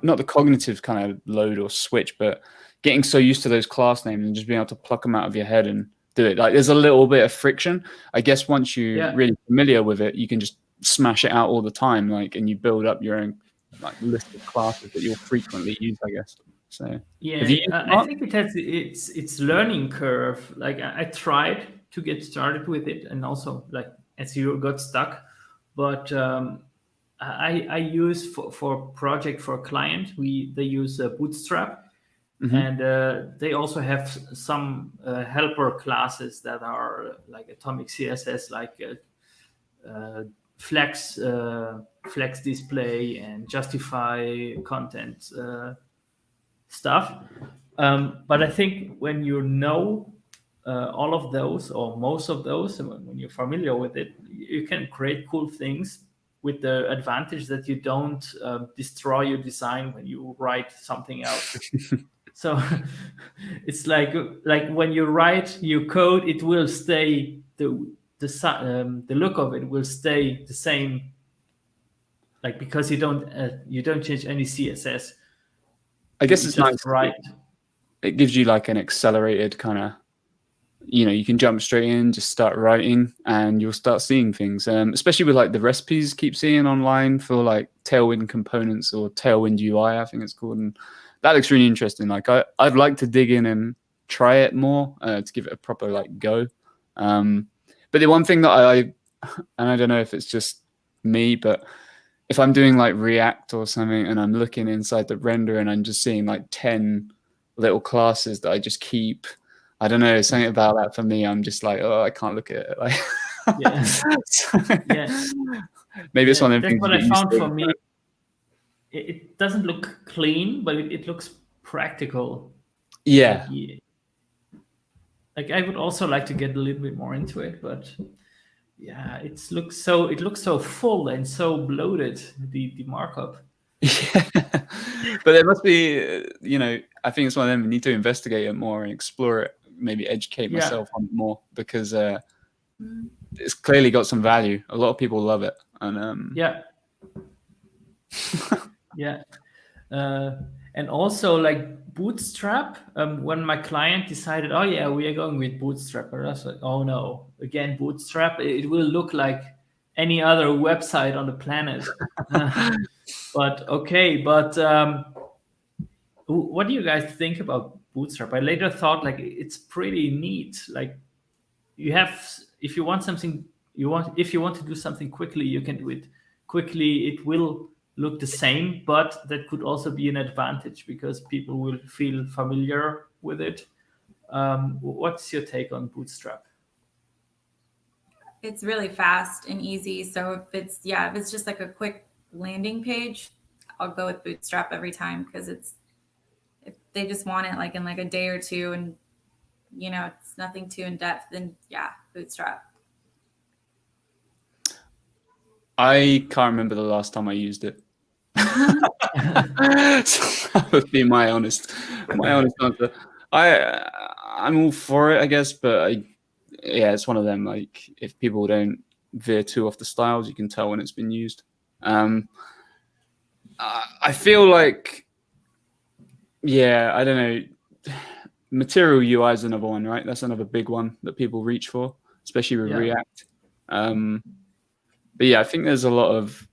not the cognitive kind of load or switch, but getting so used to those class names and just being able to pluck them out of your head and do it. Like there's a little bit of friction. I guess once you're really familiar with it, you can just smash it out all the time, like, and you build up your own like list of classes that you'll frequently use, I guess. So yeah, I think it has its learning curve. Like I tried to get started with it, and also like as you got stuck, but I use for project for a client, they use Bootstrap, and they also have some helper classes that are like atomic CSS, like flex display and justify content stuff. But I think when you know all of those or most of those, when you're familiar with it, you can create cool things, with the advantage that you don't destroy your design when you write something else. So it's like when you write your code, it will stay the look of it will stay the same, like because you don't change any CSS. I guess it's nice. Right. It gives you like an accelerated kind of, you can jump straight in, just start writing, and you'll start seeing things. Especially with like the recipes keep seeing online for like Tailwind components or Tailwind UI, I think it's called, and that looks really interesting. Like I'd like to dig in and try it more to give it a proper like go. But the one thing that and I don't know if it's just me, but if I'm doing like React or something and I'm looking inside the render and I'm just seeing like 10 little classes that I just keep, I don't know, something about that for me, I'm just like, oh, I can't look at it. Like, yeah. Maybe it's one of them that's things. what I found for me. it doesn't look clean, but it looks practical. Yeah. Like I would also like to get a little bit more into it, but yeah, it looks so full and so bloated, the markup. Yeah. But there must be, I think it's one of them. We need to investigate it more and explore it. Maybe educate myself on it more, because it's clearly got some value. A lot of people love it, and yeah. And also like Bootstrap. When my client decided, oh yeah, we are going with Bootstrap, and I was like, oh no, again Bootstrap. It will look like any other website on the planet. But okay, what do you guys think about Bootstrap? I later thought like it's pretty neat. Like if you want something, if you want to do something quickly, you can do it quickly. It will look the same, but that could also be an advantage because people will feel familiar with it. What's your take on Bootstrap? It's really fast and easy. So if it's just like a quick landing page, I'll go with Bootstrap every time, because if they just want it like in like a day or two and it's nothing too in depth, then yeah, Bootstrap. I can't remember the last time I used it. So that would be my honest answer. I'm all for it, I guess, but it's one of them. Like if people don't veer too off the styles, you can tell when it's been used. I feel like, I don't know. Material UI is another one, right? That's another big one that people reach for, especially with React. But yeah, I think there's a lot of,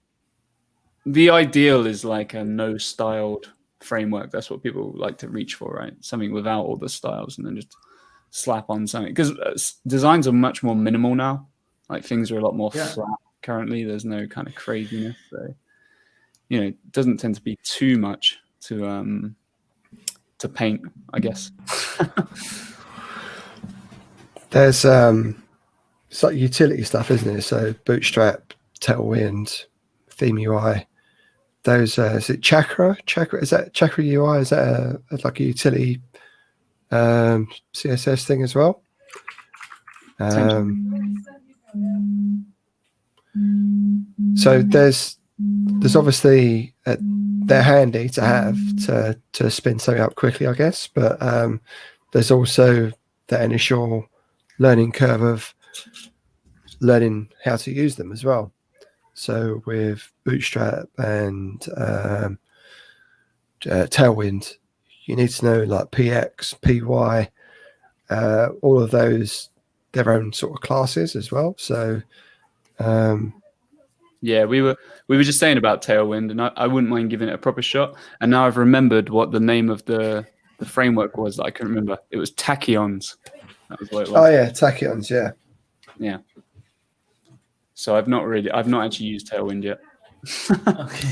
the ideal is like a no-styled framework. That's what people like to reach for, right? Something without all the styles, and then just slap on something. Because designs are much more minimal now. Like things are a lot more flat currently. There's no kind of craziness. So, it doesn't tend to be too much to paint, I guess. There's it's like utility stuff, isn't it? So Bootstrap, Tailwind, Theme UI. Those is it Chakra? Is that Chakra UI? Is that like a utility CSS thing as well? So there's obviously they're handy to have to spin something up quickly, I guess. But there's also that initial learning curve of learning how to use them as well. So with Bootstrap and Tailwind, you need to know like PX, PY, all of those, their own sort of classes as well. So we were just saying about Tailwind, and I wouldn't mind giving it a proper shot. And now I've remembered what the name of the framework was that I couldn't remember. It was Tachyons. That was what it was. Oh yeah, Tachyons, yeah. Yeah. So I've not actually used Tailwind yet. Okay.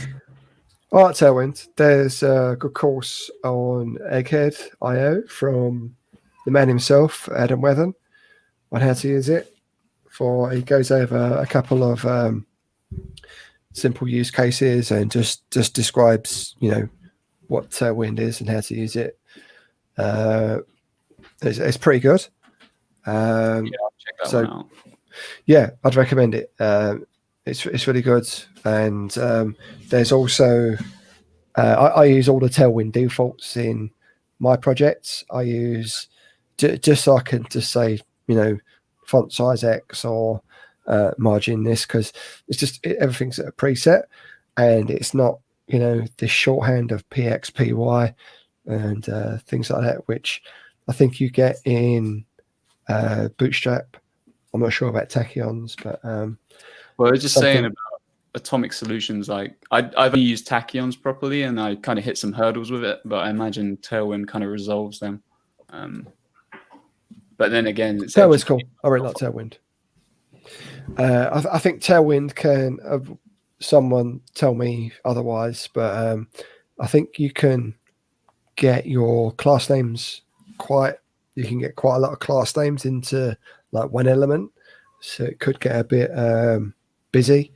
I like Tailwind. There's a good course on Egghead.io from the man himself, Adam Wethen, on how to use it. He goes over a couple of simple use cases and just describes, what Tailwind is and how to use it. It's pretty good. I'll check that one out. Yeah, I'd recommend it. It's really good. And there's also I use all the Tailwind defaults in my projects. I use just so I can just say, font size X or margin this, because it's just everything's at a preset, and it's not this shorthand of PX, PY and things like that, which I think you get in Bootstrap. I'm not sure about Tachyons, but well, I was just saying about atomic solutions. Like I've only used Tachyons properly, and I kind of hit some hurdles with it, but I imagine Tailwind kind of resolves them. But then again, Tailwind's cool. I really like Tailwind. I think Tailwind can. Someone tell me otherwise, but I think you can get your class names you can get quite a lot of class names into like one element, so it could get a bit busy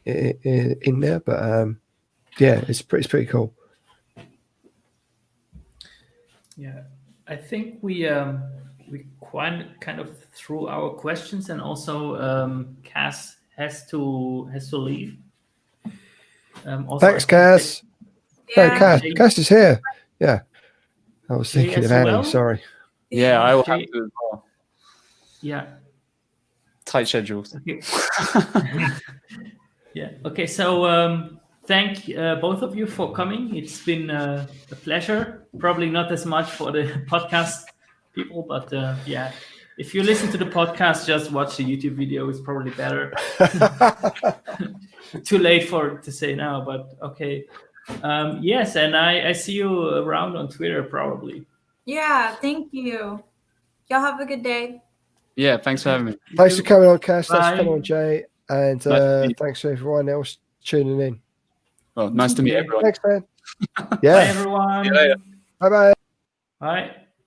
in there. But yeah, it's pretty cool. Yeah, I think we kind of threw our questions, and also Cass has to leave. Also, Thanks, I think Cass. No, Yeah. Cass is here. Yeah, I was Jay thinking as of Annie. well? Sorry. Yeah, I will have Jay- to as well. Yeah. Tight schedules. Okay. Yeah. Okay. So thank both of you for coming. It's been a pleasure. Probably not as much for the podcast people, but yeah. If you listen to the podcast, just watch the YouTube video. It's probably better. Too late to say now, but okay. Yes, and I see you around on Twitter probably. Yeah, thank you. Y'all have a good day. Yeah, thanks for having me. Thanks for coming on, Cass. Thanks for Bye. coming on, Jay. And Nice to meet you. thanks to everyone else tuning in. Well, nice to meet Okay. everyone. Thanks, man. Bye, Yeah. everyone. See you later. Bye-bye. Bye.